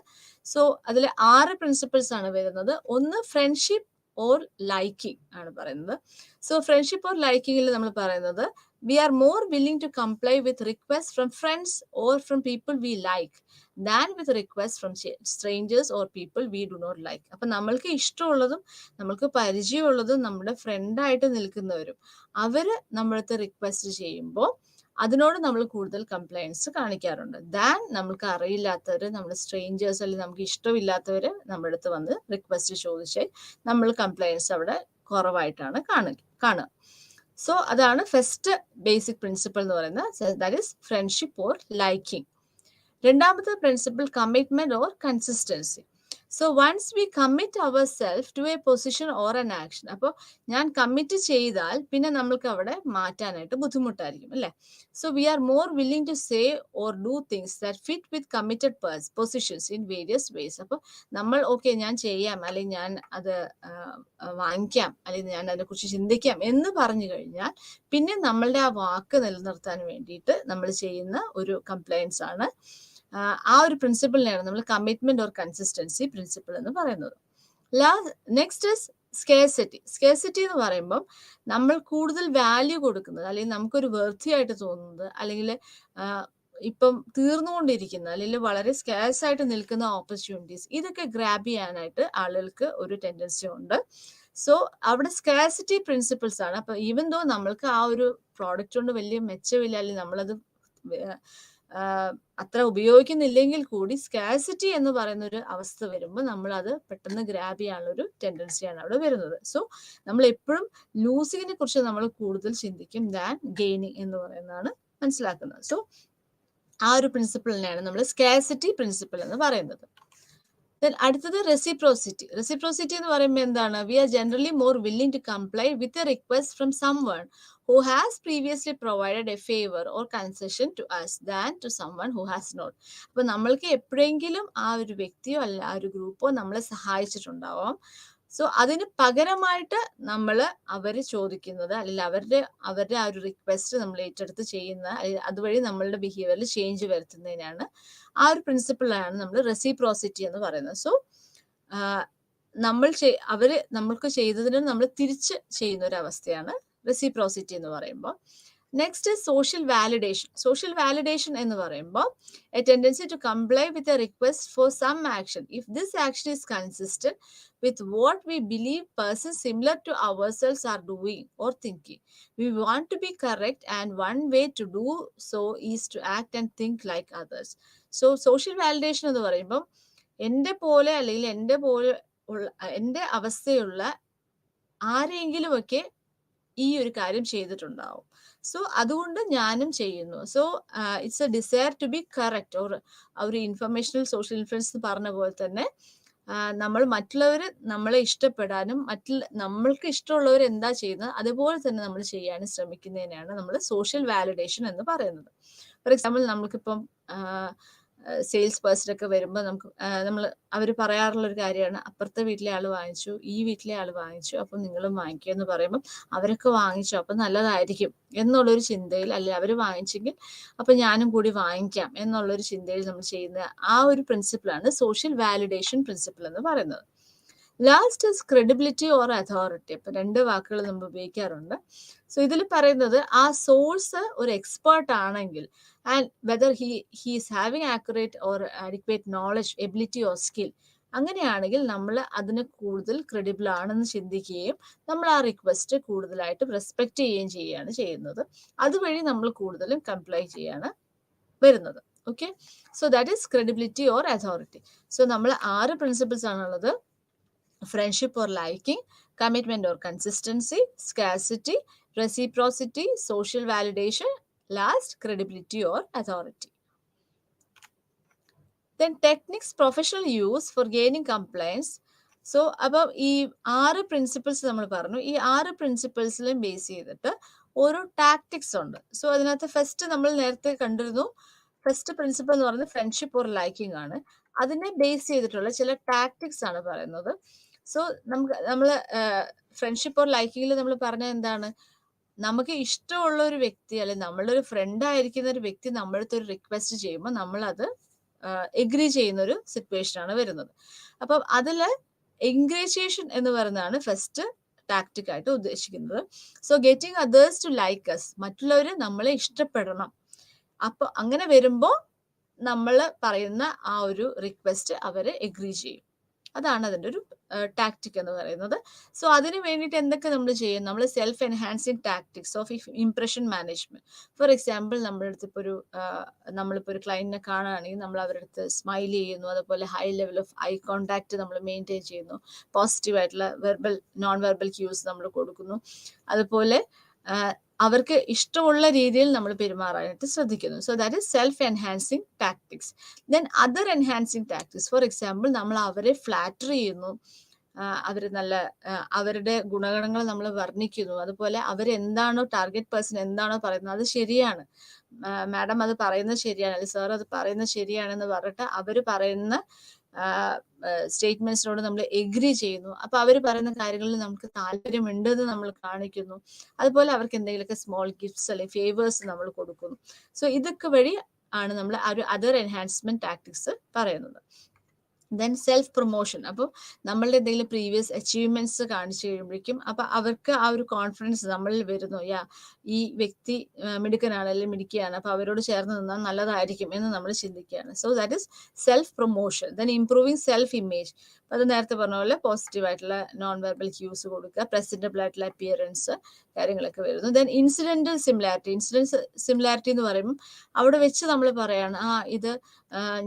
Speaker 1: സോ അതിൽ 6 പ്രിൻസിപ്പിൾസ് ആണ് വരുന്നത്. ഒന്ന് ഫ്രണ്ട്ഷിപ്പ് ഓർ ലൈക്കിംഗ് ആണ് പറയുന്നത്. സോ ഫ്രണ്ട്ഷിപ്പ് ഓർ ലൈക്കിങ്ങിൽ നമ്മൾ പറയുന്നത് we are more willing to comply with requests from friends or from people we like than with requests from strangers or people we do not like. അപ്പൊ നമ്മൾക്ക് ഇഷ്ടമുള്ളതും നമ്മൾക്ക് പരിചയമുള്ളതും നമ്മുടെ ഫ്രണ്ടായിട്ട് നിൽക്കുന്നവരും അവര് നമ്മളടുത്ത് റിക്വസ്റ്റ് ചെയ്യുമ്പോൾ അതിനോട് നമ്മൾ കൂടുതൽ കംപ്ലൈൻസ് കാണിക്കാറുണ്ട്. ദാൻ നമ്മൾക്ക് അറിയില്ലാത്തവര്, നമ്മൾ സ്ട്രേഞ്ചേഴ്സ് അല്ലെങ്കിൽ നമുക്ക് ഇഷ്ടമില്ലാത്തവര് നമ്മുടെ അടുത്ത് വന്ന് റിക്വസ്റ്റ് ചോദിച്ച് നമ്മൾ കംപ്ലൈൻസ് അവിടെ കുറവായിട്ടാണ് കാണുക. സോ അതാണ് ഫസ്റ്റ് ബേസിക് പ്രിൻസിപ്പിൾ എന്ന് പറയുന്നത്, that is friendship or liking. രണ്ടാമത്തെ principle commitment or consistency. So once we commit our self to a position or an action, അപ്പോൾ ഞാൻ കമ്മിറ്റ് ചെയ്താൽ പിന്നെ നമ്മൾക്ക് അവിടെ മാറ്റാനായിട്ട് ബുദ്ധിമുട്ടായിരിക്കും അല്ലേ. So we are more willing to say or do things that fit with committed positions in various ways. അപ്പോൾ നമ്മൾ ഓക്കെ ഞാൻ ചെയ്യാം, അല്ലെങ്കിൽ ഞാൻ അത് വാങ്ങിക്കാം, അല്ലെങ്കിൽ ഞാൻ അതിനെക്കുറിച്ച് ചിന്തിക്കാം എന്ന് പറഞ്ഞു കഴിഞ്ഞാൽ പിന്നെ നമ്മളുടെ ആ വാക്ക് നിലനിർത്താൻ വേണ്ടിയിട്ട് നമ്മൾ ചെയ്യുന്ന ഒരു കംപ്ലയൻസ് ആണ്. ആ ഒരു പ്രിൻസിപ്പിളിനെയാണ് നമ്മൾ കമ്മിറ്റ്മെന്റ് ഓർ കൺസിസ്റ്റൻസി പ്രിൻസിപ്പിൾ എന്ന് പറയുന്നത്. Next is scarcity. സ്കേഴ്സിറ്റി എന്ന് പറയുമ്പം നമ്മൾ കൂടുതൽ വാല്യൂ കൊടുക്കുന്നത്, അല്ലെങ്കിൽ നമുക്കൊരു വർത്തി ആയിട്ട് തോന്നുന്നത്, അല്ലെങ്കിൽ ഇപ്പം തീർന്നുകൊണ്ടിരിക്കുന്ന അല്ലെങ്കിൽ വളരെ സ്കേഴ്സ് ആയിട്ട് നിൽക്കുന്ന ഓപ്പർച്യൂണിറ്റീസ്, ഇതൊക്കെ ഗ്രാബ് ചെയ്യാനായിട്ട് ആളുകൾക്ക് ഒരു ടെൻഡൻസി ഉണ്ട്. സോ അവിടെ സ്കേഴ്സിറ്റി പ്രിൻസിപ്പിൾസ് ആണ്. അപ്പൊ ഈവൻ ദോ നമ്മൾക്ക് ആ ഒരു പ്രോഡക്റ്റ് കൊണ്ട് വലിയ മെച്ചമില്ല, അല്ലെങ്കിൽ നമ്മളത് അത്ര ഉപയോഗിക്കുന്നില്ലെങ്കിൽ കൂടി സ്കാസിറ്റി എന്ന് പറയുന്ന ഒരു അവസ്ഥ വരുമ്പോൾ നമ്മൾ അത് പെട്ടെന്ന് ഗ്രാബ് ചെയ്യാനുള്ള ഒരു ടെൻഡൻസിയാണ് അവിടെ വരുന്നത്. സോ നമ്മൾ എപ്പോഴും ലൂസിങ്ങിനെ കുറിച്ച് നമ്മൾ കൂടുതൽ ചിന്തിക്കും ദാൻ ഗെയിനിങ് എന്ന് പറയുന്നതാണ് മനസ്സിലാക്കുന്നത്. സോ ആ ഒരു പ്രിൻസിപ്പിളിനെയാണ് നമ്മൾ സ്കാസിറ്റി പ്രിൻസിപ്പിൾ എന്ന് പറയുന്നത്. അടുത്തത് റെസിപ്രോസിറ്റി. റെസിപ്രോസിറ്റി എന്ന് പറയുമ്പോൾ എന്താണ്? We are generally more willing to comply with a request from someone who has previously provided a favor or concession to us than to someone who has not. അപ്പൊ നമ്മൾക്ക് എപ്പോഴെങ്കിലും ആ ഒരു വ്യക്തിയോ അല്ല ആ ഒരു ഗ്രൂപ്പോ നമ്മളെ സഹായിച്ചിട്ടുണ്ടാവാം. സോ അതിന് പകരമായിട്ട് നമ്മൾ അവര് ചോദിക്കുന്നത്, അല്ലെങ്കിൽ അവരുടെ ആ ഒരു റിക്വസ്റ്റ് നമ്മൾ ഏറ്റെടുത്ത് ചെയ്യുന്ന, അതുവഴി നമ്മളുടെ ബിഹേവിയറിൽ ചേഞ്ച് വരുത്തുന്നതിനാണ് ആ ഒരു പ്രിൻസിപ്പിളാണ് നമ്മൾ റെസിപ്രോസിറ്റി എന്ന് പറയുന്നത്. സോ അവര് നമ്മൾക്ക് ചെയ്തതിന് നമ്മൾ തിരിച്ച് ചെയ്യുന്ന ഒരു അവസ്ഥയാണ് റെസിപ്രോസിറ്റി എന്ന് പറയുമ്പോൾ. Next social validation. Social validation എന്ന് പറയുമ്പോൾ a tendency to comply with a request for some action if this action is consistent with what we believe persons similar to ourselves are doing or thinking. We want to be correct, and one way to do so is to act and think like others. So social validation എന്ന് പറയുമ്പോൾ എൻ്റെ പോലെ അല്ലെങ്കിൽ എൻ്റെ അവസ്ഥയുള്ള ആരെങ്കിലുമൊക്കെ ഈ ഒരു കാര്യം ചെയ്തിട്ടുണ്ടാവും. സോ അതുകൊണ്ട് ഞാനും ചെയ്യുന്നു. So it's a desire to be correct. Or ഒരു ഇൻഫർമേഷണൽ സോഷ്യൽ ഇൻഫ്ലുവൻസ് പറഞ്ഞ പോലെ തന്നെ നമ്മൾ മറ്റുള്ളവർ നമ്മളെ ഇഷ്ടപ്പെടാനും നമ്മൾക്ക് ഇഷ്ടമുള്ളവർ എന്താ ചെയ്യുന്നത് അതുപോലെ തന്നെ നമ്മൾ ചെയ്യാനും ശ്രമിക്കുന്നതിനാണ് നമ്മൾ സോഷ്യൽ വാലിഡേഷൻ എന്ന് പറയുന്നത്. ഫോർ എക്സാമ്പിൾ നമുക്കിപ്പം സെയിൽസ് പേഴ്സൺ ഒക്കെ വരുമ്പോൾ അവർ പറയാറുള്ള ഒരു കാര്യമാണ്, അപ്പുറത്തെ വീട്ടിലെ ആൾ വാങ്ങിച്ചു, ഈ വീട്ടിലെ ആൾ വാങ്ങിച്ചു, അപ്പം നിങ്ങളും വാങ്ങിക്കുക എന്ന് പറയുമ്പോൾ അവരൊക്കെ വാങ്ങിച്ചു അപ്പം നല്ലതായിരിക്കും എന്നുള്ളൊരു ചിന്തയിൽ, അല്ലെ അവർ വാങ്ങിച്ചെങ്കിൽ അപ്പം ഞാനും കൂടി വാങ്ങിക്കാം എന്നുള്ളൊരു ചിന്തയിൽ നമ്മൾ ചെയ്യുന്ന ആ ഒരു പ്രിൻസിപ്പിളാണ് സോഷ്യൽ വാലിഡേഷൻ പ്രിൻസിപ്പിൾ എന്ന് പറയുന്നത്. Last is credibility or authority. അപ്പൊ രണ്ട് വാക്കുകൾ നമ്മൾ ഉപയോഗിക്കാറുണ്ട്. സോ ഇതിൽ പറയുന്നത് ആ സോഴ്സ് ഒരു എക്സ്പേർട്ട് ആണെങ്കിൽ, and whether he is having accurate or adequate knowledge, ability or skill, അങ്ങനെയാണെങ്കിൽ നമ്മൾ അതിന് കൂടുതൽ ക്രെഡിബിൾ ആണെന്ന് ചിന്തിക്കുകയും നമ്മൾ ആ റിക്വസ്റ്റ് കൂടുതലായിട്ട് റെസ്പെക്ട് ചെയ്യുകയും ചെയ്യുകയാണ് ചെയ്യുന്നത്. അതുവഴി നമ്മൾ കൂടുതലും കംപ്ലൈ ചെയ്യാണ് വരുന്നത്. Okay, so that is credibility or authority. So നമ്മൾ 6 പ്രിൻസിപ്പിൾസ് ആണുള്ളത്: friendship or liking, commitment or consistency, scarcity, reciprocity, social validation, last credibility or authority. Then techniques professional use for gaining compliance. So അപ്പം ഈ 6 principles നമ്മൾ പറഞ്ഞു. ഈ 6 പ്രിൻസിപ്പിൾസിലും base ചെയ്തിട്ട് ഓരോ tactics ഉണ്ട്. സോ അതിനകത്ത് ഫസ്റ്റ് നമ്മൾ നേരത്തെ കണ്ടിരുന്നു, ഫസ്റ്റ് പ്രിൻസിപ്പിൾ എന്ന് പറയുന്നത് ഫ്രണ്ട്ഷിപ്പ് ഓർ ലൈക്കിംഗ് ആണ്. അതിനെ ബേസ് ചെയ്തിട്ടുള്ള ചില ടാക്ടിക്സ് ആണ് പറയുന്നത്. സോ നമ്മൾ ഫ്രണ്ട്ഷിപ്പ് ഓർ ലൈക്കിങ്ങിൽ നമ്മൾ പറഞ്ഞ എന്താണ്, നമുക്ക് ഇഷ്ടമുള്ള ഒരു വ്യക്തി അല്ലെങ്കിൽ നമ്മളുടെ ഒരു ഫ്രണ്ട് ആയിരിക്കുന്ന ഒരു വ്യക്തി നമ്മളടുത്ത് ഒരു റിക്വസ്റ്റ് ചെയ്യുമ്പോൾ നമ്മളത് എഗ്രി ചെയ്യുന്ന ഒരു സിറ്റുവേഷൻ ആണ് വരുന്നത്. അപ്പം അതിൽ എൻകറേജേഷൻ എന്ന് പറയുന്നതാണ് ഫസ്റ്റ് ടാക്ടിക് ആയിട്ട് ഉദ്ദേശിക്കുന്നത്. So getting others to like us, മറ്റുള്ളവർ നമ്മളെ ഇഷ്ടപ്പെടണം. അപ്പൊ അങ്ങനെ വരുമ്പോൾ നമ്മൾ പറയുന്ന ആ ഒരു റിക്വസ്റ്റ് അവര് എഗ്രി ചെയ്യും. അതാണ് അതിൻ്റെ ഒരു ടാക്ടിക് എന്ന് പറയുന്നത്. സോ അതിന് വേണ്ടിയിട്ട് എന്തൊക്കെ നമ്മൾ ചെയ്യും? നമ്മൾ self enhancing tactics of impression management. For example നമ്മുടെ അടുത്ത് നമ്മളിപ്പോൾ ഒരു ക്ലയന്റിനെ കാണുകയാണെങ്കിൽ നമ്മൾ അവരുടെ അടുത്ത് സ്മൈൽ ചെയ്യുന്നു, അതുപോലെ high level of eye contact നമ്മൾ മെയിൻറ്റെയിൻ ചെയ്യുന്നു, പോസിറ്റീവ് ആയിട്ടുള്ള നോൺ വെർബൽ ക്യൂസ് നമ്മൾ കൊടുക്കുന്നു, അതുപോലെ അവർക്ക് ഇഷ്ടമുള്ള രീതിയിൽ നമ്മൾ പെരുമാറാനായിട്ട് ശ്രദ്ധിക്കുന്നു. So that is self enhancing tactics. Then other enhancing tactics, for example നമ്മൾ അവരെ ഫ്ലാറ്റർ ചെയ്യുന്നു, അവർ നല്ല അവരുടെ ഗുണഗണങ്ങൾ നമ്മൾ വർണ്ണിക്കുന്നു, അതുപോലെ അവരെന്താണോ ടാർഗറ്റ് പേഴ്സൺ എന്താണോ പറയുന്നത് അത് ശരിയാണ്, മാഡം അത് പറയുന്നത് ശരിയാണ്, അല്ലെങ്കിൽ സാർ അത് പറയുന്നത് ശരിയാണെന്ന് പറഞ്ഞിട്ട് അവർ പറയുന്ന സ്റ്റേറ്റ്മെന്റ്സിനോട് നമ്മൾ എഗ്രി ചെയ്യുന്നു. അപ്പൊ അവർ പറയുന്ന കാര്യങ്ങളിൽ നമുക്ക് താല്പര്യമുണ്ടെന്ന് നമ്മൾ കാണിക്കുന്നു. അതുപോലെ അവർക്ക് എന്തെങ്കിലുമൊക്കെ സ്മോൾ ഗിഫ്റ്റ്സ് അല്ലെങ്കിൽ ഫേവേഴ്സ് നമ്മൾ കൊടുക്കുന്നു. സോ ഇതൊക്കെ വഴി ആണ് നമ്മൾ ഒരു അതർ എൻഹാൻസ്മെന്റ് ടാക്ടിക്സ് പറയുന്നത്. Then self promotion. അപ്പോൾ നമ്മളുടെ എന്തെങ്കിലും പ്രീവിയസ് അച്ചീവ്മെന്റ്സ് കാണിച്ചു കഴിയുമ്പോഴേക്കും അപ്പൊ അവർക്ക് ആ ഒരു കോൺഫിഡൻസ് നമ്മളിൽ വരുന്നു, ഈ വ്യക്തി മിടുക്കനാണ് അല്ലെങ്കിൽ മിടുക്കിയാണ്, അപ്പൊ അവരോട് ചേർന്ന് നിന്നാൽ നല്ലതായിരിക്കും എന്ന് നമ്മൾ ചിന്തിക്കുകയാണ്. So that is self promotion. Then improving self image. അത് നേരത്തെ പറഞ്ഞ പോലെ പോസിറ്റീവ് ആയിട്ടുള്ള നോൺ വെർബൽ ക്യൂസ് കൊടുക്കുക, പ്രസന്റബിൾ ആയിട്ടുള്ള അപ്പിയറൻസ്, കാര്യങ്ങളൊക്കെ വരുന്നു. Then incidental similarity. Incident similarity എന്ന് പറയുമ്പോൾ അവിടെ വെച്ച് നമ്മൾ പറയാണ്, ഇത്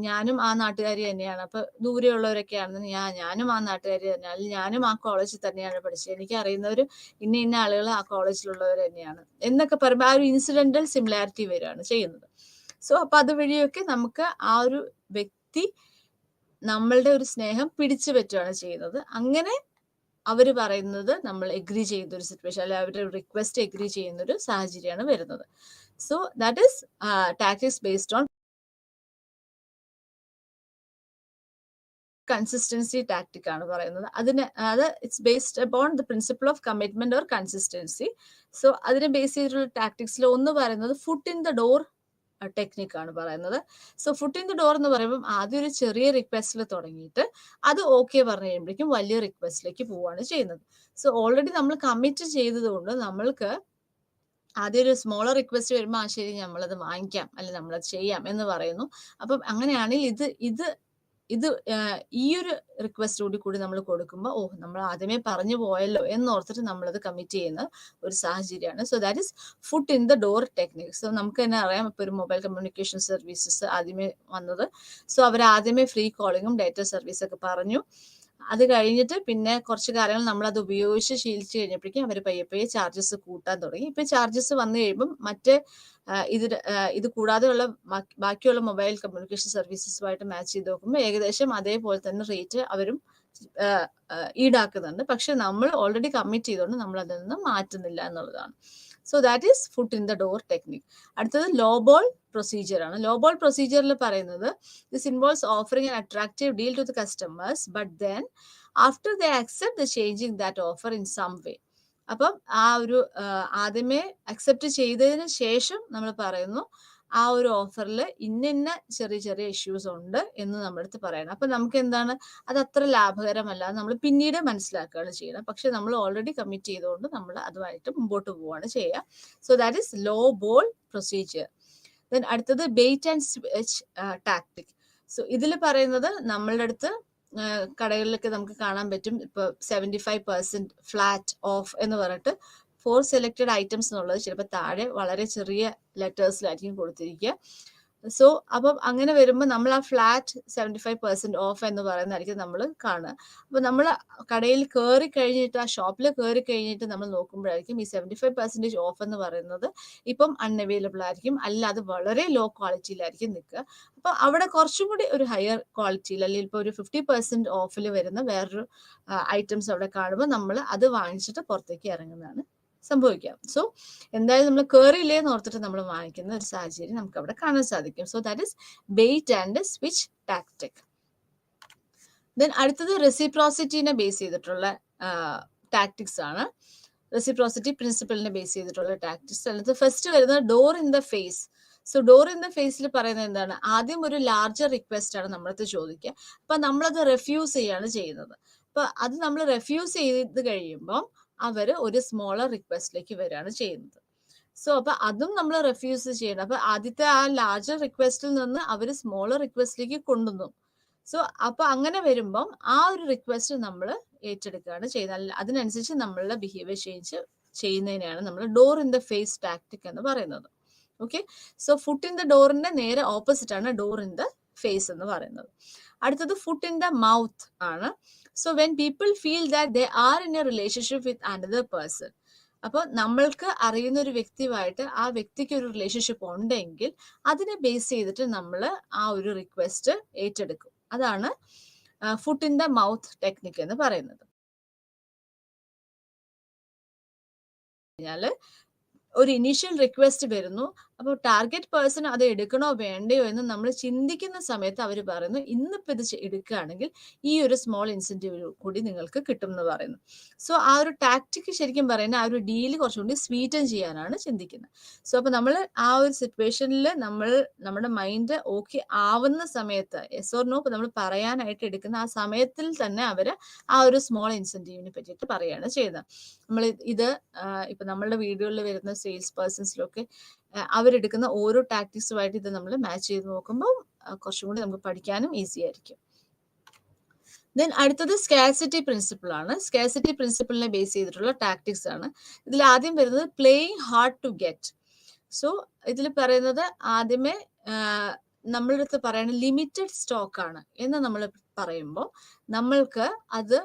Speaker 1: ഞാനും ആ നാട്ടുകാരി തന്നെയാണ്, അപ്പൊ ദൂരെയുള്ളവരൊക്കെയാണെന്ന് ഞാനും ആ നാട്ടുകാരി തന്നെയാണ്, അല്ലെങ്കിൽ ഞാനും ആ കോളേജിൽ തന്നെയാണ് പഠിച്ചത്, എനിക്ക് അറിയുന്നവർ ഇന്ന ആളുകൾ ആ കോളേജിലുള്ളവർ തന്നെയാണ് എന്നൊക്കെ പറയുമ്പോൾ ആ ഒരു ഇൻസിഡന്റൽ സിമിലാരിറ്റി വരികയാണ് ചെയ്യുന്നത്. സോ അപ്പൊ അതുവഴിയൊക്കെ നമുക്ക് ആ ഒരു വ്യക്തി നമ്മളുടെ ഒരു സ്നേഹം പിടിച്ചു പറ്റുകയാണ് ചെയ്യുന്നത്. അങ്ങനെ അവർ പറയുന്നത് നമ്മൾ എഗ്രി ചെയ്യുന്ന ഒരു സിറ്റുവേഷൻ, അല്ലെങ്കിൽ അവരുടെ റിക്വസ്റ്റ് എഗ്രി ചെയ്യുന്ന ഒരു സാഹചര്യമാണ് വരുന്നത്. So that is tactics based on consistency tactic ആണ് പറയുന്നത്. അത് it's based upon the principle of commitment or consistency. So അതിനെ ബേസ് ചെയ്തിട്ടുള്ള ടാക്ടിക്സിൽ ഒന്ന് പറയുന്നത് foot in the door technique ആണ് പറയുന്നത്. So foot in the door എന്ന് പറയുമ്പോൾ ആദ്യം ഒരു ചെറിയ റിക്വസ്റ്റിൽ തുടങ്ങിയിട്ട് അത് ഓക്കെ പറഞ്ഞു കഴിയുമ്പോഴേക്കും വലിയ റിക്വസ്റ്റിലേക്ക് പോവുകയാണ് ചെയ്യുന്നത്. സോ ഓൾറെഡി നമ്മൾ കമ്മിറ്റ് ചെയ്തത് കൊണ്ട് നമ്മൾക്ക് ആദ്യം ഒരു സ്മോളർ റിക്വസ്റ്റ് വരുമ്പോൾ ശരി നമ്മളത് വാങ്ങിക്കാം അല്ലെങ്കിൽ നമ്മളത് ചെയ്യാം എന്ന് പറയുന്നു. അപ്പം അങ്ങനെയാണെങ്കിൽ ഇത് ഈ ഒരു റിക്വസ്റ്റ് കൂടി നമ്മൾ കൊടുക്കുമ്പോൾ നമ്മൾ ആദ്യമേ പറഞ്ഞു പോയല്ലോ എന്നോർത്തിട്ട് നമ്മളത് കമ്മിറ്റ് ചെയ്യുന്ന ഒരു സാഹചര്യമാണ്. So that is foot in the door technique. So നമുക്ക് തന്നെ അറിയാം, ഇപ്പോൾ ഒരു മൊബൈൽ കമ്മ്യൂണിക്കേഷൻ സർവീസസ് ആദ്യമേ വന്നത്. സോ അവർ ആദ്യമേ ഫ്രീ കോളിങ്ങും ഡേറ്റ സർവീസൊക്കെ പറഞ്ഞു. അത് കഴിഞ്ഞിട്ട് പിന്നെ കുറച്ച് കാര്യങ്ങൾ നമ്മളത് ഉപയോഗിച്ച് ശീലിച്ചു കഴിഞ്ഞപ്പോഴേക്കും അവർ പയ്യെ ചാർജസ് കൂട്ടാൻ തുടങ്ങി. ഇപ്പൊ ചാർജസ് വന്നു കഴിയുമ്പം മറ്റേ ഇത് കൂടാതെയുള്ള ബാക്കിയുള്ള മൊബൈൽ കമ്മ്യൂണിക്കേഷൻ സർവീസസുമായിട്ട് മാച്ച് ചെയ്ത് നോക്കുമ്പോൾ ഏകദേശം അതേപോലെ തന്നെ റേറ്റ് അവരും ഈടാക്കുന്നുണ്ട്. പക്ഷെ നമ്മൾ ഓൾറെഡി കമ്മിറ്റ് ചെയ്തുകൊണ്ട് നമ്മൾ അതിൽ നിന്ന് മാറ്റുന്നില്ല എന്നുള്ളതാണ്. So that is foot in the door technique. അടുത്തത് ലോ ബോൾ പ്രൊസീജിയർ ആണ്. ലോ ബോൾ പ്രൊസീജിയറിൽ പറയുന്നത് this involves offering an attractive deal to the customers but then after they accept the changing that offer in some way. അപ്പം ആ ഒരു ആദ്യമേ accept ചെയ്തതിന് ശേഷം നമ്മൾ പറയുന്നു ആ ഒരു ഓഫറിൽ ഇന്ന ചെറിയ ഇഷ്യൂസ് ഉണ്ട് എന്ന് നമ്മുടെ അടുത്ത് പറയണം. അപ്പൊ നമുക്ക് എന്താണ്, അത് അത്ര ലാഭകരമല്ല, നമ്മൾ പിന്നീട് മനസ്സിലാക്കുകയാണ് ചെയ്യുന്നത്. പക്ഷെ നമ്മൾ ഓൾറെഡി കമ്മിറ്റ് ചെയ്തുകൊണ്ട് നമ്മൾ അതുമായിട്ട് മുമ്പോട്ട് പോവുകയാണ് ചെയ്യുക. So that is low ball procedure. Then അടുത്തത് bait and switch tactic. So ഇതിൽ പറയുന്നത് നമ്മളുടെ അടുത്ത് കടകളിലൊക്കെ നമുക്ക് കാണാൻ പറ്റും, ഇപ്പൊ 75% ഫ്ലാറ്റ് ഓഫ് എന്ന് പറഞ്ഞിട്ട് 4 സെലക്റ്റഡ് ഐറ്റംസ് എന്നുള്ളത് ചിലപ്പോൾ താഴെ വളരെ ചെറിയ ലെറ്റേഴ്സിലായിരിക്കും കൊടുത്തിരിക്കുക. സോ അപ്പം അങ്ങനെ വരുമ്പോൾ നമ്മൾ ആ ഫ്ലാറ്റ് 75% ഓഫ് എന്ന് പറയുന്നതായിരിക്കും നമ്മൾ കാണുക. അപ്പൊ നമ്മൾ കടയിൽ കയറി കഴിഞ്ഞിട്ട്, ആ ഷോപ്പിൽ കയറി കഴിഞ്ഞിട്ട് നമ്മൾ നോക്കുമ്പോഴായിരിക്കും ഈ 75% ഓഫ് എന്ന് പറയുന്നത് ഇപ്പം അൺഅവൈലബിൾ ആയിരിക്കും, അല്ലാതെ വളരെ ലോ ക്വാളിറ്റിയിലായിരിക്കും നിൽക്കുക. അപ്പൊ അവിടെ കുറച്ചും കൂടി ഒരു ഹയർ ക്വാളിറ്റിയിൽ, അല്ലെങ്കിൽ ഇപ്പോൾ ഒരു 50% ഓഫിൽ വരുന്ന വേറൊരു ഐറ്റംസ് അവിടെ കാണുമ്പോൾ നമ്മൾ അത് വാങ്ങിച്ചിട്ട് പുറത്തേക്ക് ഇറങ്ങുന്നതാണ് സംഭവിക്കാം. സോ എന്തായാലും നമ്മൾ കയറിയില്ലേ എന്ന് ഓർത്തിട്ട് നമ്മൾ വാങ്ങിക്കുന്ന ഒരു സാഹചര്യം നമുക്ക് അവിടെ കാണാൻ സാധിക്കും. So that is bait and switch tactic. Then അടുത്തത് റെസിപ്രോസിറ്റിനെ ബേസ് ചെയ്തിട്ടുള്ള ടാക്ടിക്സ് ആണ്. റെസിപ്രോസിറ്റി പ്രിൻസിപ്പിളിനെ ബേസ് ചെയ്തിട്ടുള്ള ടാക്ടിക്സ്. അതിനകത്ത് ഫസ്റ്റ് വരുന്നത് door in the face. So door in the ഫേസിൽ പറയുന്നത് എന്താണ്, ആദ്യം ഒരു ലാർജർ റിക്വസ്റ്റ് ആണ് നമ്മളടുത്ത് ചോദിക്കുക. അപ്പൊ നമ്മളത് റെഫ്യൂസ് ചെയ്യാണ് ചെയ്യുന്നത്. അപ്പൊ അത് നമ്മൾ റെഫ്യൂസ് ചെയ്ത് കഴിയുമ്പോൾ അവര് ഒരു സ്മോളർ റിക്വസ്റ്റിലേക്ക് വരികയാണ് ചെയ്യുന്നത്. സോ അപ്പൊ അതും നമ്മൾ റെഫ്യൂസ് ചെയ്യണം. അപ്പൊ ആദ്യത്തെ ആ ലാർജർ റിക്വസ്റ്റിൽ നിന്ന് അവർ സ്മോളർ റിക്വസ്റ്റിലേക്ക് കൊണ്ടുവന്നു. സോ അപ്പൊ അങ്ങനെ വരുമ്പം ആ ഒരു റിക്വസ്റ്റ് നമ്മൾ ഏറ്റെടുക്കുകയാണ് ചെയ്യുന്നത്. അതിനനുസരിച്ച് നമ്മളുടെ ബിഹേവിയർ ചേഞ്ച് ചെയ്യുന്നതിനെയാണ് നമ്മൾ door in the face tactic എന്ന് പറയുന്നത്. Okay, so foot in the ഡോറിന്റെ നേരെ ഓപ്പോസിറ്റ് ആണ് ഡോർ ഇൻ ദ ഫേസ് എന്ന് പറയുന്നത്. അടുത്തത് ഫുട്ട് ഇൻ ദ മൗത്ത് ആണ്. So when people feel that they are in a relationship with another person, അപ്പോൾ നമ്മൾക്ക് അറിയുന്ന ഒരു വ്യക്തിയുമായിട്ട് ആ വ്യക്തിക്ക് ഒരു റിലേഷൻഷിപ്പ് ഉണ്ടെങ്കിൽ അതിനെ ബേസ് ചെയ്തിട്ട് നമ്മൾ ആ ഒരു റിക്വസ്റ്റ് ഏറ്റെടുക്കും. അതാണ് foot in the mouth technique എന്ന് പറയുന്നത്. ഒരു ഇനീഷ്യൽ റിക്വസ്റ്റ് വരുന്നു. അപ്പോൾ ടാർഗറ്റ് പേഴ്സൺ അത് എടുക്കണോ വേണ്ടയോ എന്ന് നമ്മൾ ചിന്തിക്കുന്ന സമയത്ത് അവർ പറയുന്നു, ഇന്നിപ്പോൾ ഇത് എടുക്കുകയാണെങ്കിൽ ഈ ഒരു സ്മോൾ ഇൻസെന്റീവ് കൂടി നിങ്ങൾക്ക് കിട്ടും എന്ന് പറയുന്നു. സോ ആ ഒരു ടാക്ടിക്ക് ശരിക്കും പറയുന്നത് ആ ഒരു ഡീല് കുറച്ചുകൂടി സ്വീറ്റൻ ചെയ്യാനാണ് ചിന്തിക്കുന്നത്. സോ അപ്പോൾ നമ്മൾ ആ ഒരു സിറ്റുവേഷനിൽ നമ്മുടെ മൈൻഡ് ഓക്കെ ആവുന്ന സമയത്ത് യെസ് ഓർ നോ നമ്മൾ പറയാനായിട്ട് എടുക്കുന്ന ആ സമയത്തിൽ തന്നെ അവർ ആ ഒരു സ്മോൾ ഇൻസെന്റീവിനെ പറ്റിയിട്ട് പറയുകയാണ് ചെയ്യുന്നത്. നമ്മൾ ഇത് ഇപ്പൊ നമ്മളുടെ വീഡിയോയിൽ വരുന്ന സെയിൽസ് പേഴ്സൺസിലൊക്കെ അവരെടുക്കുന്ന ഓരോ ടാക്ടിക്സുമായിട്ട് ഇത് നമ്മൾ മാച്ച് ചെയ്ത് നോക്കുമ്പോൾ കുറച്ചും കൂടി നമുക്ക് പഠിക്കാനും ഈസി ആയിരിക്കും. ദെൻ അടുത്തത് സ്കാർസിറ്റി പ്രിൻസിപ്പിൾ ആണ്. സ്കാർസിറ്റി പ്രിൻസിപ്പിളിനെ ബേസ് ചെയ്തിട്ടുള്ള ടാക്ടിക്സ് ആണ്. ഇതിൽ ആദ്യം വരുന്നത് playing hard to get. So ഇതിൽ പറയുന്നത് ആദ്യമേ നമ്മളുടെ അടുത്ത് പറയുന്നത് ലിമിറ്റഡ് സ്റ്റോക്ക് ആണ് എന്ന് നമ്മൾ പറയുമ്പോൾ നമ്മൾക്ക് അത്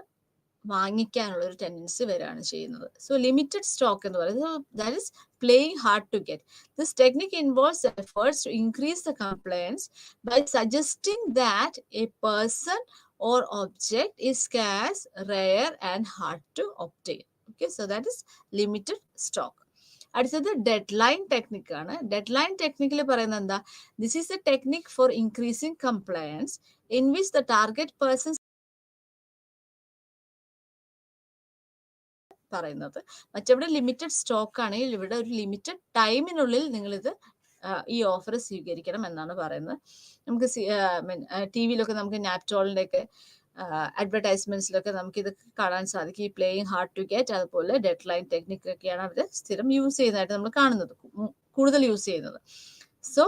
Speaker 1: വാങ്ങിക്കാനുള്ള ഒരു ടെൻഡൻസി വരികയാണ് ചെയ്യുന്നത്. സോ ലിമിറ്റഡ് സ്റ്റോക്ക് എന്ന് പറയുന്നത് that is playing hard to get. This technique involves efforts to increase the compliance by suggesting that a person or object is scarce, rare and hard to obtain. Okay, so that is limited stock. അടുത്തത് dead line technique ആണ്. Dead line ടെക്നിക്കിൽ പറയുന്നത് എന്താ? This is A technique four increasing compliance in which the target person പറയുന്നത്. മറ്റെവിടെ limited stock ആണെങ്കിൽ ഇവിടെ ഒരു limited ടൈമിനുള്ളിൽ നിങ്ങളിത് ഈ ഓഫർ സ്വീകരിക്കണം എന്നാണ് പറയുന്നത്. നമുക്ക് ടി വിയിലൊക്കെ നമുക്ക് നാപ്റ്റോളിൻ്റെ ഒക്കെ അഡ്വർടൈസ്മെന്റ്സിലൊക്കെ നമുക്ക് ഇത് കാണാൻ സാധിക്കും. ഈ പ്ലേയിങ് ഹാർഡ് ടു ഗെറ്റ് അതുപോലെ ഡെഡ് ലൈൻ ടെക്നിക് ഒക്കെയാണ് അവർ സ്ഥിരം യൂസ് ചെയ്യുന്നതായിട്ട് നമ്മൾ കാണുന്നത്, കൂടുതൽ യൂസ് ചെയ്യുന്നത്. So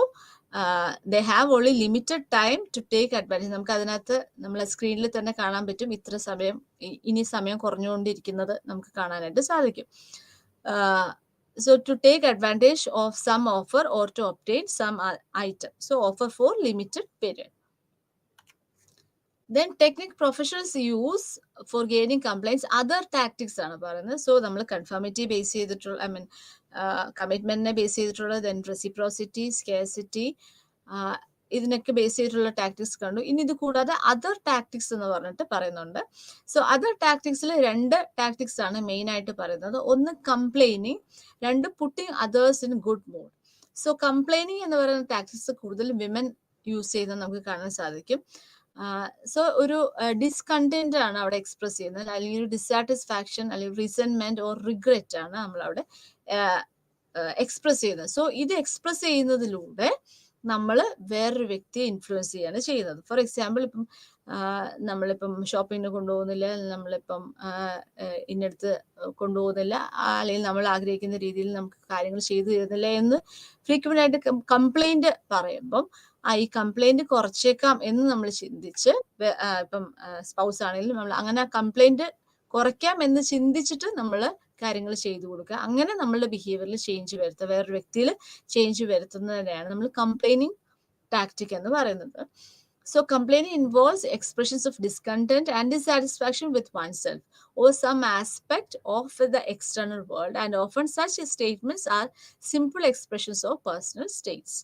Speaker 1: they have only limited time to take advantage. നമുക്ക് അതിനകത്ത് നമ്മളെ സ്ക്രീനിൽ തന്നെ കാണാൻ പറ്റും ഇത്ര സമയം, ഇനി സമയം കുറഞ്ഞുകൊണ്ടിരിക്കുന്നത് നമുക്ക് കാണാനായിട്ട് സാധിക്കും. So to take advantage of some offer or to obtain some item. So offer for limited period. Then technique professionals use for gaining complaints other tactics ആണ് പറയുന്നത്. സോ നമ്മൾ കൺഫർമിറ്റി ബേസ് ചെയ്തിട്ടുള്ള കമ്മിറ്റ്മെന്റിനെ ബേസ് ചെയ്തിട്ടുള്ള ദെൻ റെസിപ്രോസിറ്റി, സ്കേഴ്സിറ്റി, ഇതിനൊക്കെ base ചെയ്തിട്ടുള്ള tactics കണ്ടു. ഇനി ഇത് കൂടാതെ അതർ ടാക്ടിക്സ് എന്ന് പറഞ്ഞിട്ട് പറയുന്നുണ്ട്. സോ അതർ ടാക്ടിക്സിൽ 2 ടാക്ടിക്സ് ആണ് മെയിൻ ആയിട്ട് പറയുന്നത്. ഒന്ന് complaining, 2 putting others in good mood. So complaining എന്ന് പറയുന്ന ടാക്ടിക്സ് കൂടുതലും വിമൻ യൂസ് ചെയ്യുന്നത് നമുക്ക് കാണാൻ സാധിക്കും. സോ ഒരു ഡിസ്കണ്ടന്റ് ആണ് അവിടെ എക്സ്പ്രസ് ചെയ്യുന്നത്, അല്ലെങ്കിൽ ഒരു ഡിസാറ്റിസ്ഫാക്ഷൻ അല്ലെങ്കിൽ റിസെന്റ്മെന്റ് ഓർ റിഗ്രറ്റ് ആണ് നമ്മൾ അവിടെ എക്സ്പ്രസ് ചെയ്യുന്നത്. സോ ഇത് എക്സ്പ്രസ് ചെയ്യുന്നതിലൂടെ നമ്മൾ വേറൊരു വ്യക്തിയെ ഇൻഫ്ലുവൻസ് ചെയ്യാണ് ചെയ്യുന്നത്. ഫോർ എക്സാമ്പിൾ ഇപ്പം നമ്മളിപ്പം ഷോപ്പിങ്ങിന് കൊണ്ടുപോകുന്നില്ല, നമ്മളിപ്പം ഇന്നടുത്ത് കൊണ്ടുപോകുന്നില്ല, അല്ലെങ്കിൽ നമ്മൾ ആഗ്രഹിക്കുന്ന രീതിയിൽ നമുക്ക് കാര്യങ്ങൾ ചെയ്തു തരുന്നില്ല എന്ന് ഫ്രീക്വന്റ് ആയിട്ട് കംപ്ലൈന്റ് പറയുമ്പം ഈ കംപ്ലൈന്റ് കുറച്ചേക്കാം എന്ന് നമ്മൾ ചിന്തിച്ച്, ഇപ്പം സ്പൗസ് ആണെങ്കിലും നമ്മൾ അങ്ങനെ കംപ്ലൈന്റ് കുറയ്ക്കാം എന്ന് ചിന്തിച്ചിട്ട് നമ്മൾ കാര്യങ്ങൾ ചെയ്തു കൊടുക്കുക. അങ്ങനെ നമ്മളുടെ ബിഹേവിയറിൽ ചേഞ്ച് വരുത്തുക, വേറൊരു വ്യക്തിയിൽ ചേഞ്ച് വരുത്തുന്നതിനെയാണ് നമ്മൾ കംപ്ലൈനിങ് ടാക്ടിക് എന്ന് പറയുന്നത്. So complaining involves expressions of discontent and dissatisfaction with oneself or some aspect of the external world, and often such statements are simple expressions of personal states.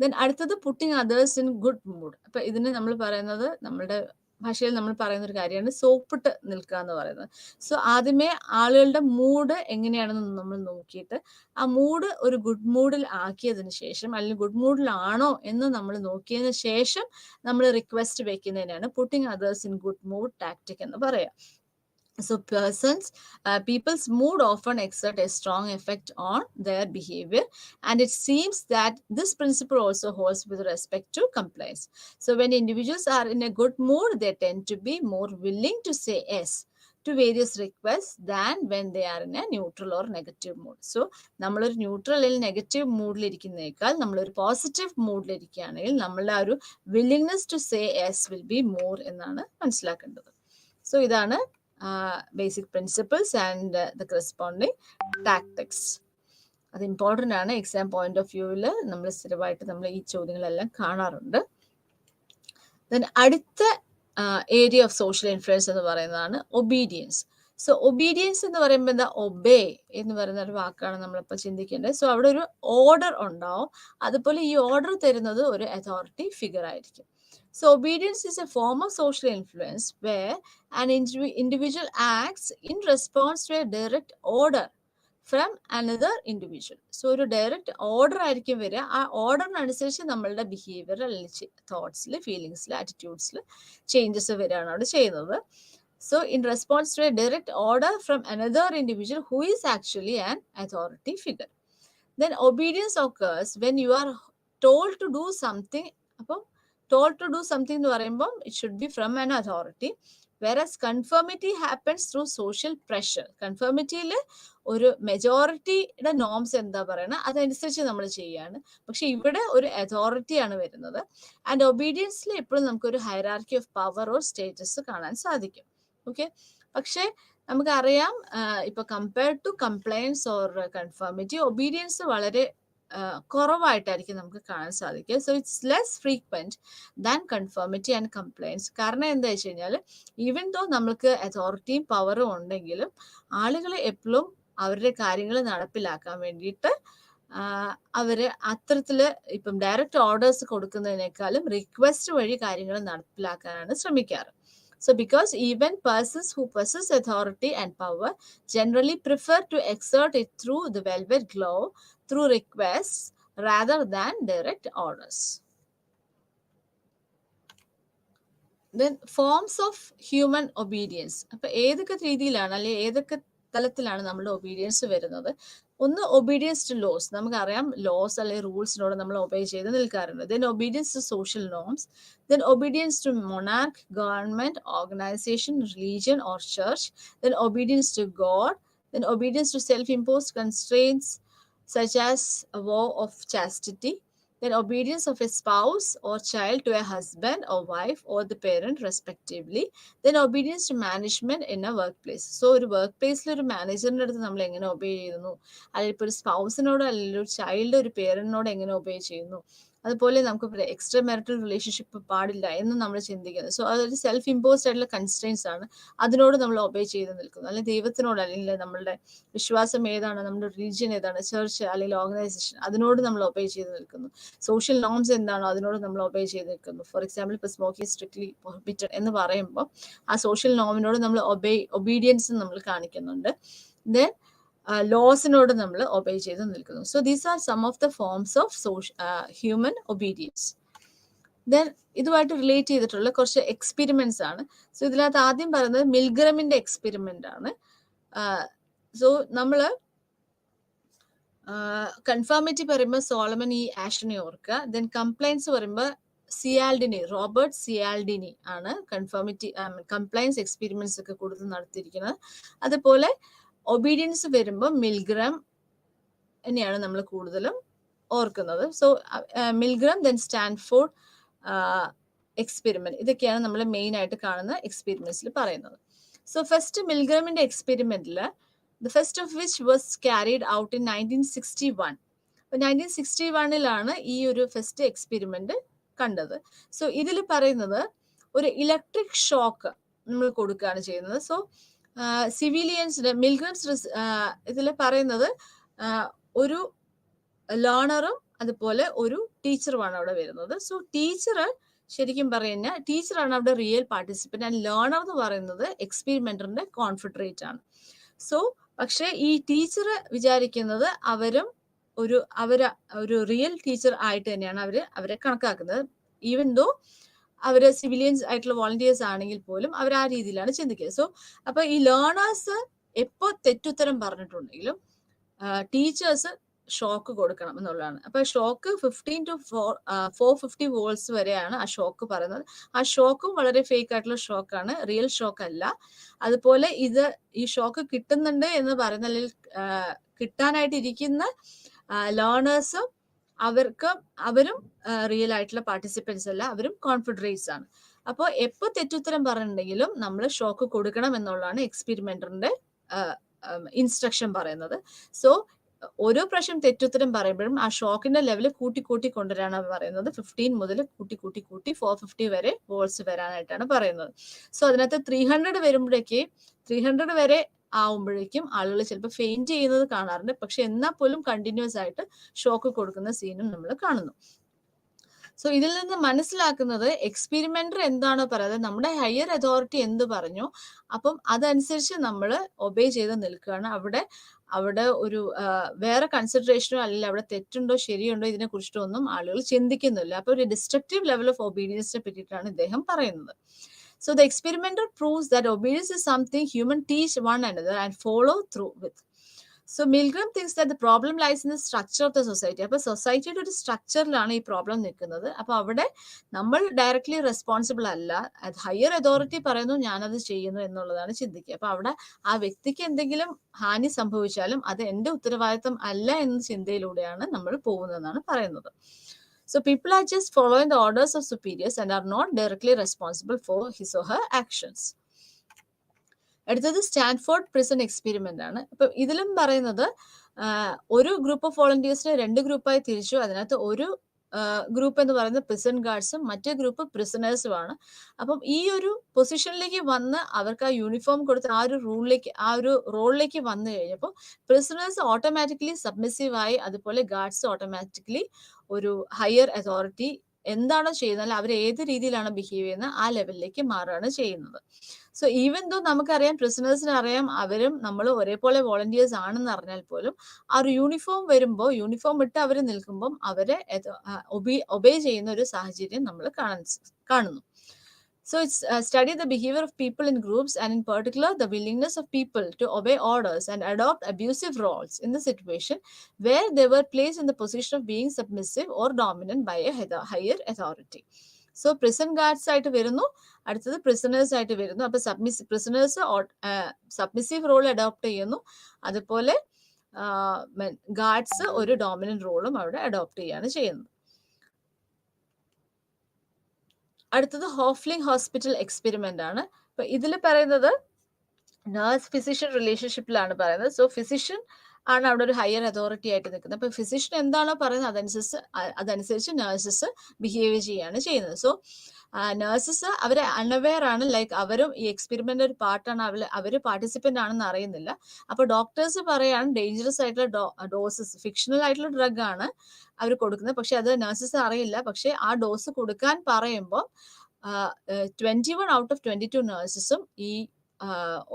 Speaker 1: Then അടുത്തത് putting others in good mood. അപ്പൊ ഇതിന് നമ്മൾ പറയുന്നത്, നമ്മളുടെ ഭാഷയിൽ നമ്മൾ പറയുന്ന ഒരു കാര്യമാണ് സോപ്പിട്ട് നിൽക്കുക എന്ന് പറയുന്നത്. സോ ആദ്യമേ ആളുകളുടെ മൂഡ് എങ്ങനെയാണെന്ന് നമ്മൾ നോക്കിയിട്ട് ആ മൂഡ് ഒരു ഗുഡ് മൂഡിൽ ആക്കിയതിന് ശേഷം, അല്ലെങ്കിൽ ഗുഡ് മൂഡിലാണോ എന്ന് നമ്മൾ നോക്കിയതിന് ശേഷം നമ്മൾ റിക്വസ്റ്റ് വെക്കുന്നതിനാണ് putting others in good mood tactic എന്ന് പറയാം. So people's mood often exert a strong effect on their behavior, and it seems that this principle also holds with respect to compliance. So when individuals are in a good mood, they tend to be more willing to say yes to various requests than when they are in a neutral or negative mood. So നമ്മളൊരു neutral അല്ലെങ്കിൽ negative മൂഡിലിരിക്കുന്നതിനേക്കാൾ നമ്മളൊരു positive മൂഡിലിരിക്കുകയാണെങ്കിൽ നമ്മളുടെ ആ ഒരു willingness to say yes will be more എന്നാണ് മനസ്സിലാക്കേണ്ടത്. സോ ഇതാണ് basic principles and the corresponding tactics. അത് ഇമ്പോർട്ടൻ്റ് ആണ്. എക്സാം പോയിന്റ് ഓഫ് വ്യൂവിൽ നമ്മൾ സ്ഥിരമായിട്ട് നമ്മൾ ഈ ചോദ്യങ്ങളെല്ലാം കാണാറുണ്ട്. ദെൻ അടുത്ത ഏരിയ ഓഫ് സോഷ്യൽ ഇൻഫ്ലുവൻസ് എന്ന് പറയുന്നതാണ് ഒബീഡിയൻസ്. സോ ഒബീഡിയൻസ് എന്ന് പറയുമ്പോൾ എന്താ, ഒബേ എന്ന് പറയുന്ന ഒരു വാക്കാണ് നമ്മളിപ്പോൾ ചിന്തിക്കേണ്ടത്. സോ അവിടെ ഒരു ഓർഡർ ഉണ്ടാവും. അതുപോലെ ഈ ഓർഡർ തരുന്നത് ഒരു അതോറിറ്റി ഫിഗർ ആയിരിക്കും. So obedience is a form of social influence where an individual acts in response to a direct order from another individual. So ഒരു ഡയറക്റ്റ് ഓർഡർ ആയിരിക്കും വരിക. ആ ഓർഡറിനനുസരിച്ച് നമ്മളുടെ ബിഹേവിയർ അല്ലെങ്കിൽ തോട്ട്സിൽ, ഫീലിങ്സിൽ, ആറ്റിറ്റ്യൂഡ്സിൽ ചേഞ്ചസ് വരികയാണ് അവിടെ ചെയ്യുന്നത്. So in response to a direct order from another individual who is actually an authority figure. Then obedience occurs when you are told to do something. അപ്പം told to do something എന്ന് പറയുമ്പോൾ it should be from an authority. Whereas conformity happens through social pressure. കൺഫർമിറ്റിയിൽ ഒരു മെജോറിറ്റിയുടെ norms എന്താ പറയുന്നത് അതനുസരിച്ച് നമ്മൾ ചെയ്യാണ്. പക്ഷെ ഇവിടെ ഒരു അതോറിറ്റിയാണ് വരുന്നത്. ആൻഡ് ഒബീഡിയൻസിൽ എപ്പോഴും നമുക്കൊരു hierarchy of power or status കാണാൻ സാധിക്കും. ഓക്കെ, പക്ഷെ നമുക്കറിയാം ഇപ്പൊ compared to compliance or conformity, obedience വളരെ കുറവായിട്ടായിരിക്കും നമുക്ക് കാണാൻ സാധിക്കുക. So it's less frequent than conformity and compliance. കാരണം എന്താ വെച്ച് കഴിഞ്ഞാൽ ഈവൻ ദോ നമ്മൾക്ക് അതോറിറ്റിയും പവറും ഉണ്ടെങ്കിലും ആളുകൾ എപ്പോഴും അവരുടെ കാര്യങ്ങൾ നടപ്പിലാക്കാൻ വേണ്ടിയിട്ട് അവര് അത്തരത്തില് ഇപ്പം ഡയറക്റ്റ് ഓർഡേഴ്സ് കൊടുക്കുന്നതിനേക്കാളും റിക്വസ്റ്റ് വഴി കാര്യങ്ങൾ നടപ്പിലാക്കാനാണ് ശ്രമിക്കാറ്. So because even persons who possess authority and power generally prefer to exert it through the velvet glove, through requests rather than direct orders. Then forms of human obedience. അപ്പോൾ ഏതൊക്കെ രീതിയിലാണ് അല്ലെങ്കിൽ ഏതൊക്കെ തലത്തിലാണ് നമ്മുടെ obedience വരുന്നത്? ഒന്ന് ഒബീഡിയൻസ് ടു ലോസ്. നമുക്കറിയാം ലോസ് അല്ലെങ്കിൽ റൂൾസിനോട് നമ്മൾ ഒബേ ചെയ്ത് നിൽക്കാറുണ്ട്. Then obedience to social norms. Then obedience to monarch, government, organisation, religion or church. Then obedience to god. Then obedience to self imposed constraints such as a vow of chastity. Then obedience of a spouse or child to a husband or wife or the parent respectively. Then obedience to management in a workplace. So ഒരു work പ്ലേസിൽ ഒരു മാനേജറിൻ്റെ അടുത്ത് നമ്മൾ എങ്ങനെ obey ചെയ്യുന്നു, അല്ലെങ്കിൽ ഇപ്പോൾ ഒരു സ്പൗസിനോട് അല്ലെങ്കിൽ ഒരു ചൈൽഡ് ഒരു പേരന്റിനോട് എങ്ങനെ ഒബേ ചെയ്യുന്നു, അതുപോലെ നമുക്ക് എക്സ്ട്രാ മാരിറ്റൽ റിലേഷൻഷിപ്പ് പാടില്ല എന്ന് നമ്മൾ ചിന്തിക്കുന്നത്. സോ അതൊരു സെൽഫ് ഇമ്പോസ്ഡ് ആയിട്ടുള്ള കൺസ്ട്രെയിൻസ് ആണ്. അതിനോട് നമ്മൾ ഒബേ ചെയ്ത് നിൽക്കുന്നു. അല്ലെങ്കിൽ ദൈവത്തിനോട് അല്ലെങ്കിൽ നമ്മളുടെ വിശ്വാസം ഏതാണ്, നമ്മുടെ റിലീജിയൻ ഏതാണ്, ചർച്ച് അല്ലെങ്കിൽ ഓർഗനൈസേഷൻ, അതിനോട് നമ്മൾ ഒബേ ചെയ്ത് നിൽക്കുന്നു. സോഷ്യൽ നോംസ് എന്താണോ അതിനോട് നമ്മൾ ഒബേ ചെയ്ത് നിൽക്കുന്നു. ഫോർ എക്സാമ്പിൾ ഇപ്പോൾ സ്മോക്കിംഗ് സ്ട്രിക്ട്ലി പ്രൊഹിബിറ്റഡ് എന്ന് പറയുമ്പോൾ ആ സോഷ്യൽ നോമിനോട് നമ്മൾ ഒബീഡിയൻസ് നമ്മൾ കാണിക്കുന്നുണ്ട്. ദെൻ ലോസിനോട് നമ്മൾ ഒബേ ചെയ്ത് നിൽക്കുന്നു. So these are some of the forms of human obedience. Then ഇതുമായിട്ട് റിലേറ്റ് ചെയ്തിട്ടുള്ള കുറച്ച് എക്സ്പെരിമെന്റ്സ് ആണ്. സോ ഇതിനകത്ത് ആദ്യം പറയുന്നത് മിൽഗ്രമിന്റെ എക്സ്പെരിമെന്റ് ആണ്. സോ നമ്മള് കൺഫർമിറ്റി പറയുമ്പോൾ സോളമൻ ഇ ആഷനെ ഓർക്കുക. ദെൻ കംപ്ലൈൻസ് പറയുമ്പോൾ സിയാൽഡിനി, റോബർട്ട് സിയാൽഡിനി ആണ് കംപ്ലൈൻസ് എക്സ്പെരിമെന്റ്സ് ഒക്കെ കൂടുതൽ നടത്തിയിരിക്കുന്നത്. അതുപോലെ ഒബീഡിയൻസ് വരുമ്പോൾ മിൽഗ്രാം തന്നെയാണ് നമ്മൾ കൂടുതലും ഓർക്കുന്നത്. So Milgram, then Stanford experiment, ഇതൊക്കെയാണ് നമ്മൾ മെയിൻ ആയിട്ട് കാണുന്ന എക്സ്പെരിമെന്റ്സിൽ പറയുന്നത്. സോ ഫസ്റ്റ് മിൽഗ്രാമിന്റെ എക്സ്പെരിമെന്റിൽ the first of which was carried out in 1961. 1961 ഈ ഒരു ഫസ്റ്റ് എക്സ്പെരിമെന്റ് കണ്ടത്. സോ ഇതിൽ പറയുന്നത് ഒരു ഇലക്ട്രിക് ഷോക്ക് നമ്മൾ കൊടുക്കുകയാണ് ചെയ്യുന്നത്. സോ സിവിലിയൻസിന്റെ മിൽഗ്രംസ് ഇതിൽ പറയുന്നത് ഒരു ലേണറും അതുപോലെ ഒരു ടീച്ചറുമാണ് അവിടെ വരുന്നത്. സോ ടീച്ചർ ശരിക്കും പറയുന്ന ടീച്ചറാണ് അവിടെ റിയൽ പാർട്ടിസിപ്പന്റ്, ആൻഡ് ലേണർ എന്ന് പറയുന്നത് എക്സ്പെരിമെന്ററിന്റെ കോൺഫെഡറേറ്റ് ആണ്. സോ പക്ഷെ ഈ ടീച്ചർ വിചാരിക്കുന്നത് അവരും ഒരു റിയൽ ടീച്ചർ ആയിട്ട് തന്നെയാണ് അവരെ കണക്കാക്കുന്നത്. ഈവൻ ദോ അവര് സിവിലിയൻസ് ആയിട്ടുള്ള വോളണ്ടിയേഴ്സ് ആണെങ്കിൽ പോലും അവർ ആ രീതിയിലാണ് ചിന്തിക്കുക. സോ അപ്പൊ ഈ ലേണേഴ്സ് എപ്പോ തെറ്റുത്തരം പറഞ്ഞിട്ടുണ്ടെങ്കിലും ടീച്ചേഴ്സ് ഷോക്ക് കൊടുക്കണം എന്നുള്ളതാണ്. അപ്പൊ ഷോക്ക് 15 to 450 വോൾട്സ് വരെയാണ് ആ ഷോക്ക് പറയുന്നത്. ആ ഷോക്കും വളരെ ഫേക്ക് ആയിട്ടുള്ള ഷോക്കാണ്, റിയൽ ഷോക്ക് അല്ല. അതുപോലെ ഈ ഷോക്ക് കിട്ടുന്നുണ്ട് എന്ന് പറയുന്ന കിട്ടാനായിട്ട് ഇരിക്കുന്ന ലേണേഴ്സും അവരും റിയൽ ആയിട്ടുള്ള പാർട്ടിസിപ്പൻസ് അല്ല, അവരും കോൺഫെഡറേറ്റ്സ് ആണ്. അപ്പോൾ എപ്പോ തെറ്റുത്തരം പറഞ്ഞിട്ടുണ്ടെങ്കിലും നമ്മൾ ഷോക്ക് കൊടുക്കണം എന്നുള്ളതാണ് എക്സ്പെരിമെന്ററിന്റെ ഇൻസ്ട്രക്ഷൻ പറയുന്നത്. സോ ഓരോ പ്രാവശ്യം തെറ്റുത്തരം പറയുമ്പോഴും ആ ഷോക്കിന്റെ ലെവൽ കൂട്ടി കൊണ്ടുവരാനാണ് പറയുന്നത്. 15 മുതൽ കൂട്ടി 450 വരെ വോൾട്സ് വരാനായിട്ടാണ് പറയുന്നത്. സോ അതിനകത്ത് 300 വരുമ്പോഴേക്ക് 300 വരെ ആവുമ്പോഴേക്കും ആളുകൾ ചിലപ്പോൾ ഫെയിന്റ് ചെയ്യുന്നത് കാണാറുണ്ട്. പക്ഷെ എന്നാൽ പോലും കണ്ടിന്യൂസ് ആയിട്ട് ഷോക്ക് കൊടുക്കുന്ന സീനും നമ്മൾ കാണുന്നു. സോ ഇതിൽ നിന്ന് മനസ്സിലാക്കുന്നത് എക്സ്പെരിമെന്റർ എന്താണോ പറയുന്നത്, നമ്മുടെ ഹയർ അതോറിറ്റി എന്ത് പറഞ്ഞു അപ്പം അതനുസരിച്ച് നമ്മൾ ഒബേ ചെയ്ത് നിൽക്കുകയാണ്. അവിടെ ഒരു വേറെ കൺസിഡറേഷനോ അല്ലെങ്കിൽ അവിടെ തെറ്റുണ്ടോ ശരിയുണ്ടോ ഇതിനെ കുറിച്ചിട്ടോ ഒന്നും ആളുകൾ ചിന്തിക്കുന്നില്ല. അപ്പൊ ഒരു ഡിസ്ട്രക്റ്റീവ് ലെവൽ ഓഫ് ഒബീഡിയൻസിനെ പറ്റിയിട്ടാണ് ഇദ്ദേഹം പറയുന്നത്. So the experimenter proves that obedience is something human teach one another and follow through with. So Milgram thinks that the problem lies in the structure of the society. അപ്പോൾ സൊസൈറ്റിയുടെ ഒരു സ്ട്രക്ചറിലാണ് ഈ problem നിൽക്കുന്നത്. അപ്പോൾ അവിടെ നമ്മൾ ഡയറക്ട്ലി റെസ്പോൺസിബിൾ അല്ല, higher authority പറയുന്നു ഞാനത് ചെയ്യുന്നു എന്നുള്ളതാണ് ചിന്തിക്കുക. അപ്പോൾ അവിടെ ആ വ്യക്തിക്ക് എന്തെങ്കിലും ഹാനി സംഭവിച്ചാലും അത് എൻ്റെ ഉത്തരവാദിത്തം അല്ല എന്ന ചിന്തയിലൂടെയാണ് നമ്മൾ പോകുന്നതെന്നാണ് പറയുന്നത്. So people are just following the orders of superiors and are not directly responsible for his or her actions. അടുത്തത് സ്റ്റാൻഫോർഡ് പ്രിസൺ എക്സ്പെരിമെന്റ് ആണ്. അപ്പൊ ഇതിലും പറയുന്നത് ഒരു ഗ്രൂപ്പ് ഓഫ് വോളണ്ടിയേഴ്സിനെ 2 ഗ്രൂപ്പായി തിരിച്ചു. അതിനകത്ത് ഒരു ഗ്രൂപ്പ് എന്ന് പറയുന്നത് പ്രിസൺ ഗാർഡ്സും മറ്റേ ഗ്രൂപ്പ് പ്രിസണേഴ്സും ആണ്. അപ്പം ഈ ഒരു പൊസിഷനിലേക്ക് വന്ന് അവർക്ക് ആ യൂണിഫോം കൊടുത്ത് ആ ഒരു റോളിലേക്ക് വന്നു കഴിഞ്ഞപ്പോൾ പ്രിസണേഴ്സ് ഓട്ടോമാറ്റിക്കലി സബ്മിസീവായി, അതുപോലെ ഗാർഡ്സ് ഓട്ടോമാറ്റിക്കലി ഒരു ഹയർ അതോറിറ്റി എന്താണോ ചെയ്യുന്നത് അവർ ഏത് രീതിയിലാണ് ബിഹേവ് ചെയ്യുന്നത് ആ ലെവലിലേക്ക് മാറുകയാണ് ചെയ്യുന്നത്. സോ ഈവൻ ദോ നമുക്കറിയാം, പ്രിസണേഴ്സിന് അറിയാം അവരും നമ്മൾ ഒരേപോലെ വോളണ്ടിയേഴ്സ് ആണെന്ന് അറിഞ്ഞാൽ പോലും ആ ഒരു യൂണിഫോം വരുമ്പോൾ, യൂണിഫോം ഇട്ട് അവർ നിൽക്കുമ്പം അവരെ ഒബേ ചെയ്യുന്ന ഒരു സാഹചര്യം നമ്മൾ കാണുന്നു. So it's study the behavior of people in groups, and in particular the willingness of people to obey orders and adopt abusive roles in the situation where they were placed in the position of being submissive or dominant by a higher authority. So prison guards ആയിട്ട് വരുന്നു, അടുത്തത് prisoners ആയിട്ട് വരുന്നു. അപ്പൊ prisoners submissive role adopt ചെയ്യുന്നു, അതുപോലെ guards ഒരു dominant റോളും അവിടെ അഡോപ്റ്റ് ചെയ്യാണ് ചെയ്യുന്നത്. അടുത്തത് ഹോഫ്ലിംഗ് ഹോസ്പിറ്റൽ എക്സ്പെരിമെന്റ് ആണ്. അപ്പൊ ഇതിൽ പറയുന്നത് നഴ്സ് ഫിസിഷ്യൻ റിലേഷൻഷിപ്പിലാണ് പറയുന്നത്. സോ ഫിസിഷ്യൻ ആണ് അവിടെ ഒരു ഹയർ അതോറിറ്റി ആയിട്ട് നിൽക്കുന്നത്. അപ്പൊ ഫിസിഷ്യൻ എന്താണോ പറയുന്നത് അതനുസരിച്ച് നഴ്സസ് ബിഹേവ് ചെയ്യാണ് ചെയ്യുന്നത്. സോ നഴ്സസ് അവരെ അൺഅവെയർ ആണ്, ലൈക്ക് അവരും ഈ എക്സ്പെരിമെന്റ് ഒരു പാർട്ടാണ്, അവര് പാർട്ടിസിപ്പന്റ് ആണെന്ന് അറിയുന്നില്ല. അപ്പൊ ഡോക്ടേഴ്സ് പറയാണ് ഡേഞ്ചറസ് ആയിട്ടുള്ള ഡോസസ്, ഫിക്ഷണൽ ആയിട്ടുള്ള ഡ്രഗ് ആണ് അവർ കൊടുക്കുന്നത്, പക്ഷെ അത് നഴ്സസ് അറിയില്ല. പക്ഷെ ആ ഡോസ് കൊടുക്കാൻ പറയുമ്പോൾ 21 out of 22 നഴ്സസും ഈ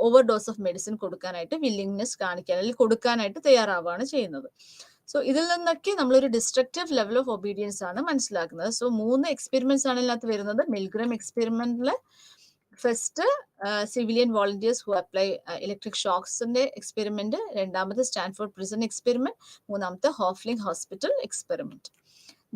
Speaker 1: ഓവർ ഡോസ് ഓഫ് മെഡിസിൻ കൊടുക്കാനായിട്ട് വില്ലിങ്നെസ് കാണിക്കാൻ അല്ലെങ്കിൽ കൊടുക്കാനായിട്ട് തയ്യാറാവുകയാണ് ചെയ്യുന്നത്. സോ ഇതിൽ നിന്നൊക്കെ നമ്മളൊരു ഡിസ്ട്രക്റ്റീവ് ലെവൽ ഓഫ് ഒബീഡിയൻസ് ആണ് മനസ്സിലാക്കുന്നത്. സോ 3 എക്സ്പെരിമെന്റ്സ് ആണ് ഇതിനകത്ത് വരുന്നത്. മിൽഗ്രം എക്സ്പെരിമെന്റില് first civilian volunteers who apply electric ഷോക്സിന്റെ എക്സ്പെരിമെന്റ്, രണ്ടാമത് സ്റ്റാൻഫോർഡ് പ്രിസൺ എക്സ്പെരിമെന്റ്, മൂന്നാമത്തെ ഹോഫ്ലിംഗ് ഹോസ്പിറ്റൽ എക്സ്പെരിമെന്റ്.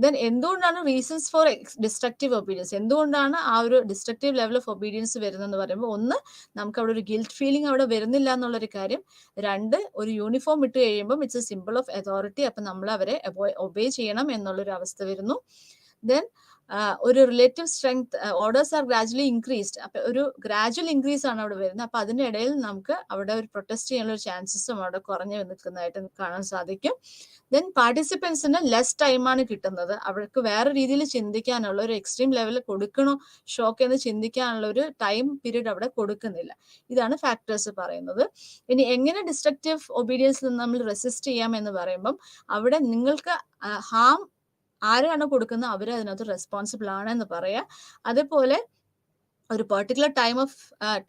Speaker 1: ദെൻ എന്തുകൊണ്ടാണ് റീസൺസ് ഫോർ ഡിസ്ട്രക്റ്റീവ് ഒബീഡിയൻസ്, എന്തുകൊണ്ടാണ് ആ ഒരു ഡിസ്ട്രക്റ്റീവ് ലെവൽ ഓഫ് ഒബീഡിയൻസ് വരുന്നതെന്ന് പറയുമ്പോൾ, ഒന്ന് നമുക്ക് അവിടെ ഒരു ഗിൽറ്റ് ഫീലിംഗ് അവിടെ വരുന്നില്ല എന്നുള്ളൊരു കാര്യം, 2 ഒരു യൂണിഫോം ഇട്ട് കഴിയുമ്പോൾ it's A simple of authority, അപ്പൊ നമ്മൾ അവരെ ഒബേ ചെയ്യണം എന്നുള്ളൊരു അവസ്ഥ വരുന്നു. ദെൻ ഒരു relative strength, orders R gradually increased, അപ്പൊ ഒരു ഗ്രാജുവൽ ഇൻക്രീസ് ആണ് അവിടെ വരുന്നത്. അപ്പൊ അതിന്റെ ഇടയിൽ നമുക്ക് അവിടെ ഒരു പ്രൊട്ടസ്റ്റ് ചെയ്യാനുള്ള ഒരു ചാൻസസും അവിടെ കുറഞ്ഞു നിൽക്കുന്നതായിട്ട് കാണാൻ സാധിക്കും. ദെൻ പാർട്ടിസിപ്പൻസിന് ലെസ് ടൈമാണ് കിട്ടുന്നത്, അവർക്ക് വേറെ രീതിയിൽ ചിന്തിക്കാനുള്ള ഒരു എക്സ്ട്രീം ലെവലിൽ കൊടുക്കണോ ഷോക്ക് എന്ന് ചിന്തിക്കാനുള്ള ഒരു ടൈം പീരീഡ് അവിടെ കൊടുക്കുന്നില്ല. ഇതാണ് ഫാക്ടേഴ്സ് പറയുന്നത്. ഇനി എങ്ങനെ ഡിസ്ട്രക്റ്റീവ് ഒബീഡിയൻസിൽ നിന്ന് നമ്മൾ റെസിസ്റ്റ് ചെയ്യാം എന്ന് പറയുമ്പം, അവിടെ നിങ്ങൾക്ക് ഹാം ആരാണ് കൊടുക്കുന്നത് അവർ അതിനകത്ത് റെസ്പോൺസിബിൾ ആണെന്ന് പറയാം. അതേപോലെ ഒരു പെർട്ടിക്കുലർ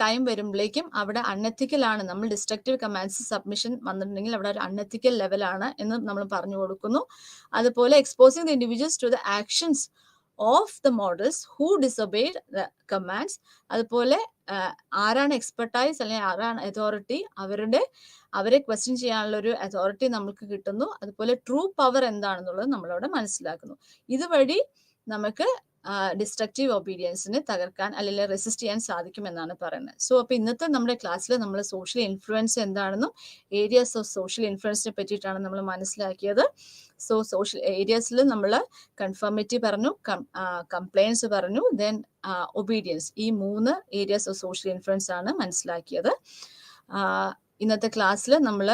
Speaker 1: ടൈം വരുമ്പോഴേക്കും അവിടെ അൺഎത്തിക്കൽ ആണ്, നമ്മൾ ഡിസ്ട്രക്റ്റീവ് കമാൻഡ്സ് സബ്മിഷൻ വന്നിട്ടുണ്ടെങ്കിൽ അവിടെ ഒരു അൺഎത്തിക്കൽ ലെവലാണ് എന്ന് നമ്മൾ പറഞ്ഞു കൊടുക്കുന്നു. അതുപോലെ exposing the individuals to the actions of the models who disobeyed the commands, അതുപോലെ ആരാണ് എക്സ്പെർട്ടൈസ് അല്ലെങ്കിൽ ആരാണ് അതോറിറ്റി, അവരെ ക്വസ്റ്റ്യൻ ചെയ്യാനുള്ള ഒരു അതോറിറ്റി നമുക്ക് കിട്ടുന്നു. അതുപോലെ ട്രൂ പവർ എന്താണെന്നുള്ളത് നമ്മളവിടെ മനസ്സിലാക്കുന്നു. ഇതുവഴി നമുക്ക് ഡിസ്ട്രക്റ്റീവ് ഒബീഡിയൻസിനെ തകർക്കാൻ അല്ലെങ്കിൽ റെസിസ്റ്റ് ചെയ്യാൻ സാധിക്കുമെന്നാണ് പറയുന്നത്. സോ അപ്പൊ ഇന്നത്തെ നമ്മുടെ ക്ലാസ്സിൽ നമ്മൾ സോഷ്യൽ ഇൻഫ്ലുവൻസ് എന്താണെന്നും ഏരിയാസ് ഓഫ് സോഷ്യൽ ഇൻഫ്ലുവൻസിനെ പറ്റിയിട്ടാണ് നമ്മൾ മനസ്സിലാക്കിയത്. സോ സോഷ്യൽ ഏരിയാസിൽ നമ്മൾ കൺഫർമിറ്റി പറഞ്ഞു, കംപ്ലൈൻസ് പറഞ്ഞു, ദെൻ ഒബീഡിയൻസ്, ഈ 3 ഏരിയാസ് ഓഫ് സോഷ്യൽ ഇൻഫ്ലുവൻസ് ആണ് മനസ്സിലാക്കിയത്. ഇന്നത്തെ ക്ലാസ്സിൽ നമ്മൾ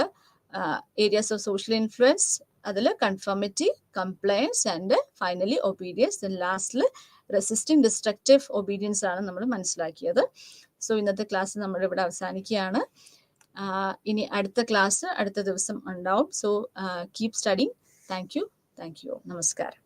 Speaker 1: ഏരിയാസ് ഓഫ് സോഷ്യൽ ഇൻഫ്ലുവൻസ്, അതിൽ conformity, compliance and finally obedience, then ലാസ്റ്റിൽ റെസിസ്റ്റിംഗ് ഡിസ്ട്രക്റ്റീവ് ഒബീഡിയൻസ് ആണ് നമ്മൾ മനസ്സിലാക്കിയത്. സോ ഇന്നത്തെ ക്ലാസ് നമ്മളിവിടെ അവസാനിക്കുകയാണ്. ഇനി അടുത്ത ക്ലാസ് അടുത്ത ദിവസം ഉണ്ടാവും. So keep studying. Thank you. നമസ്കാരം.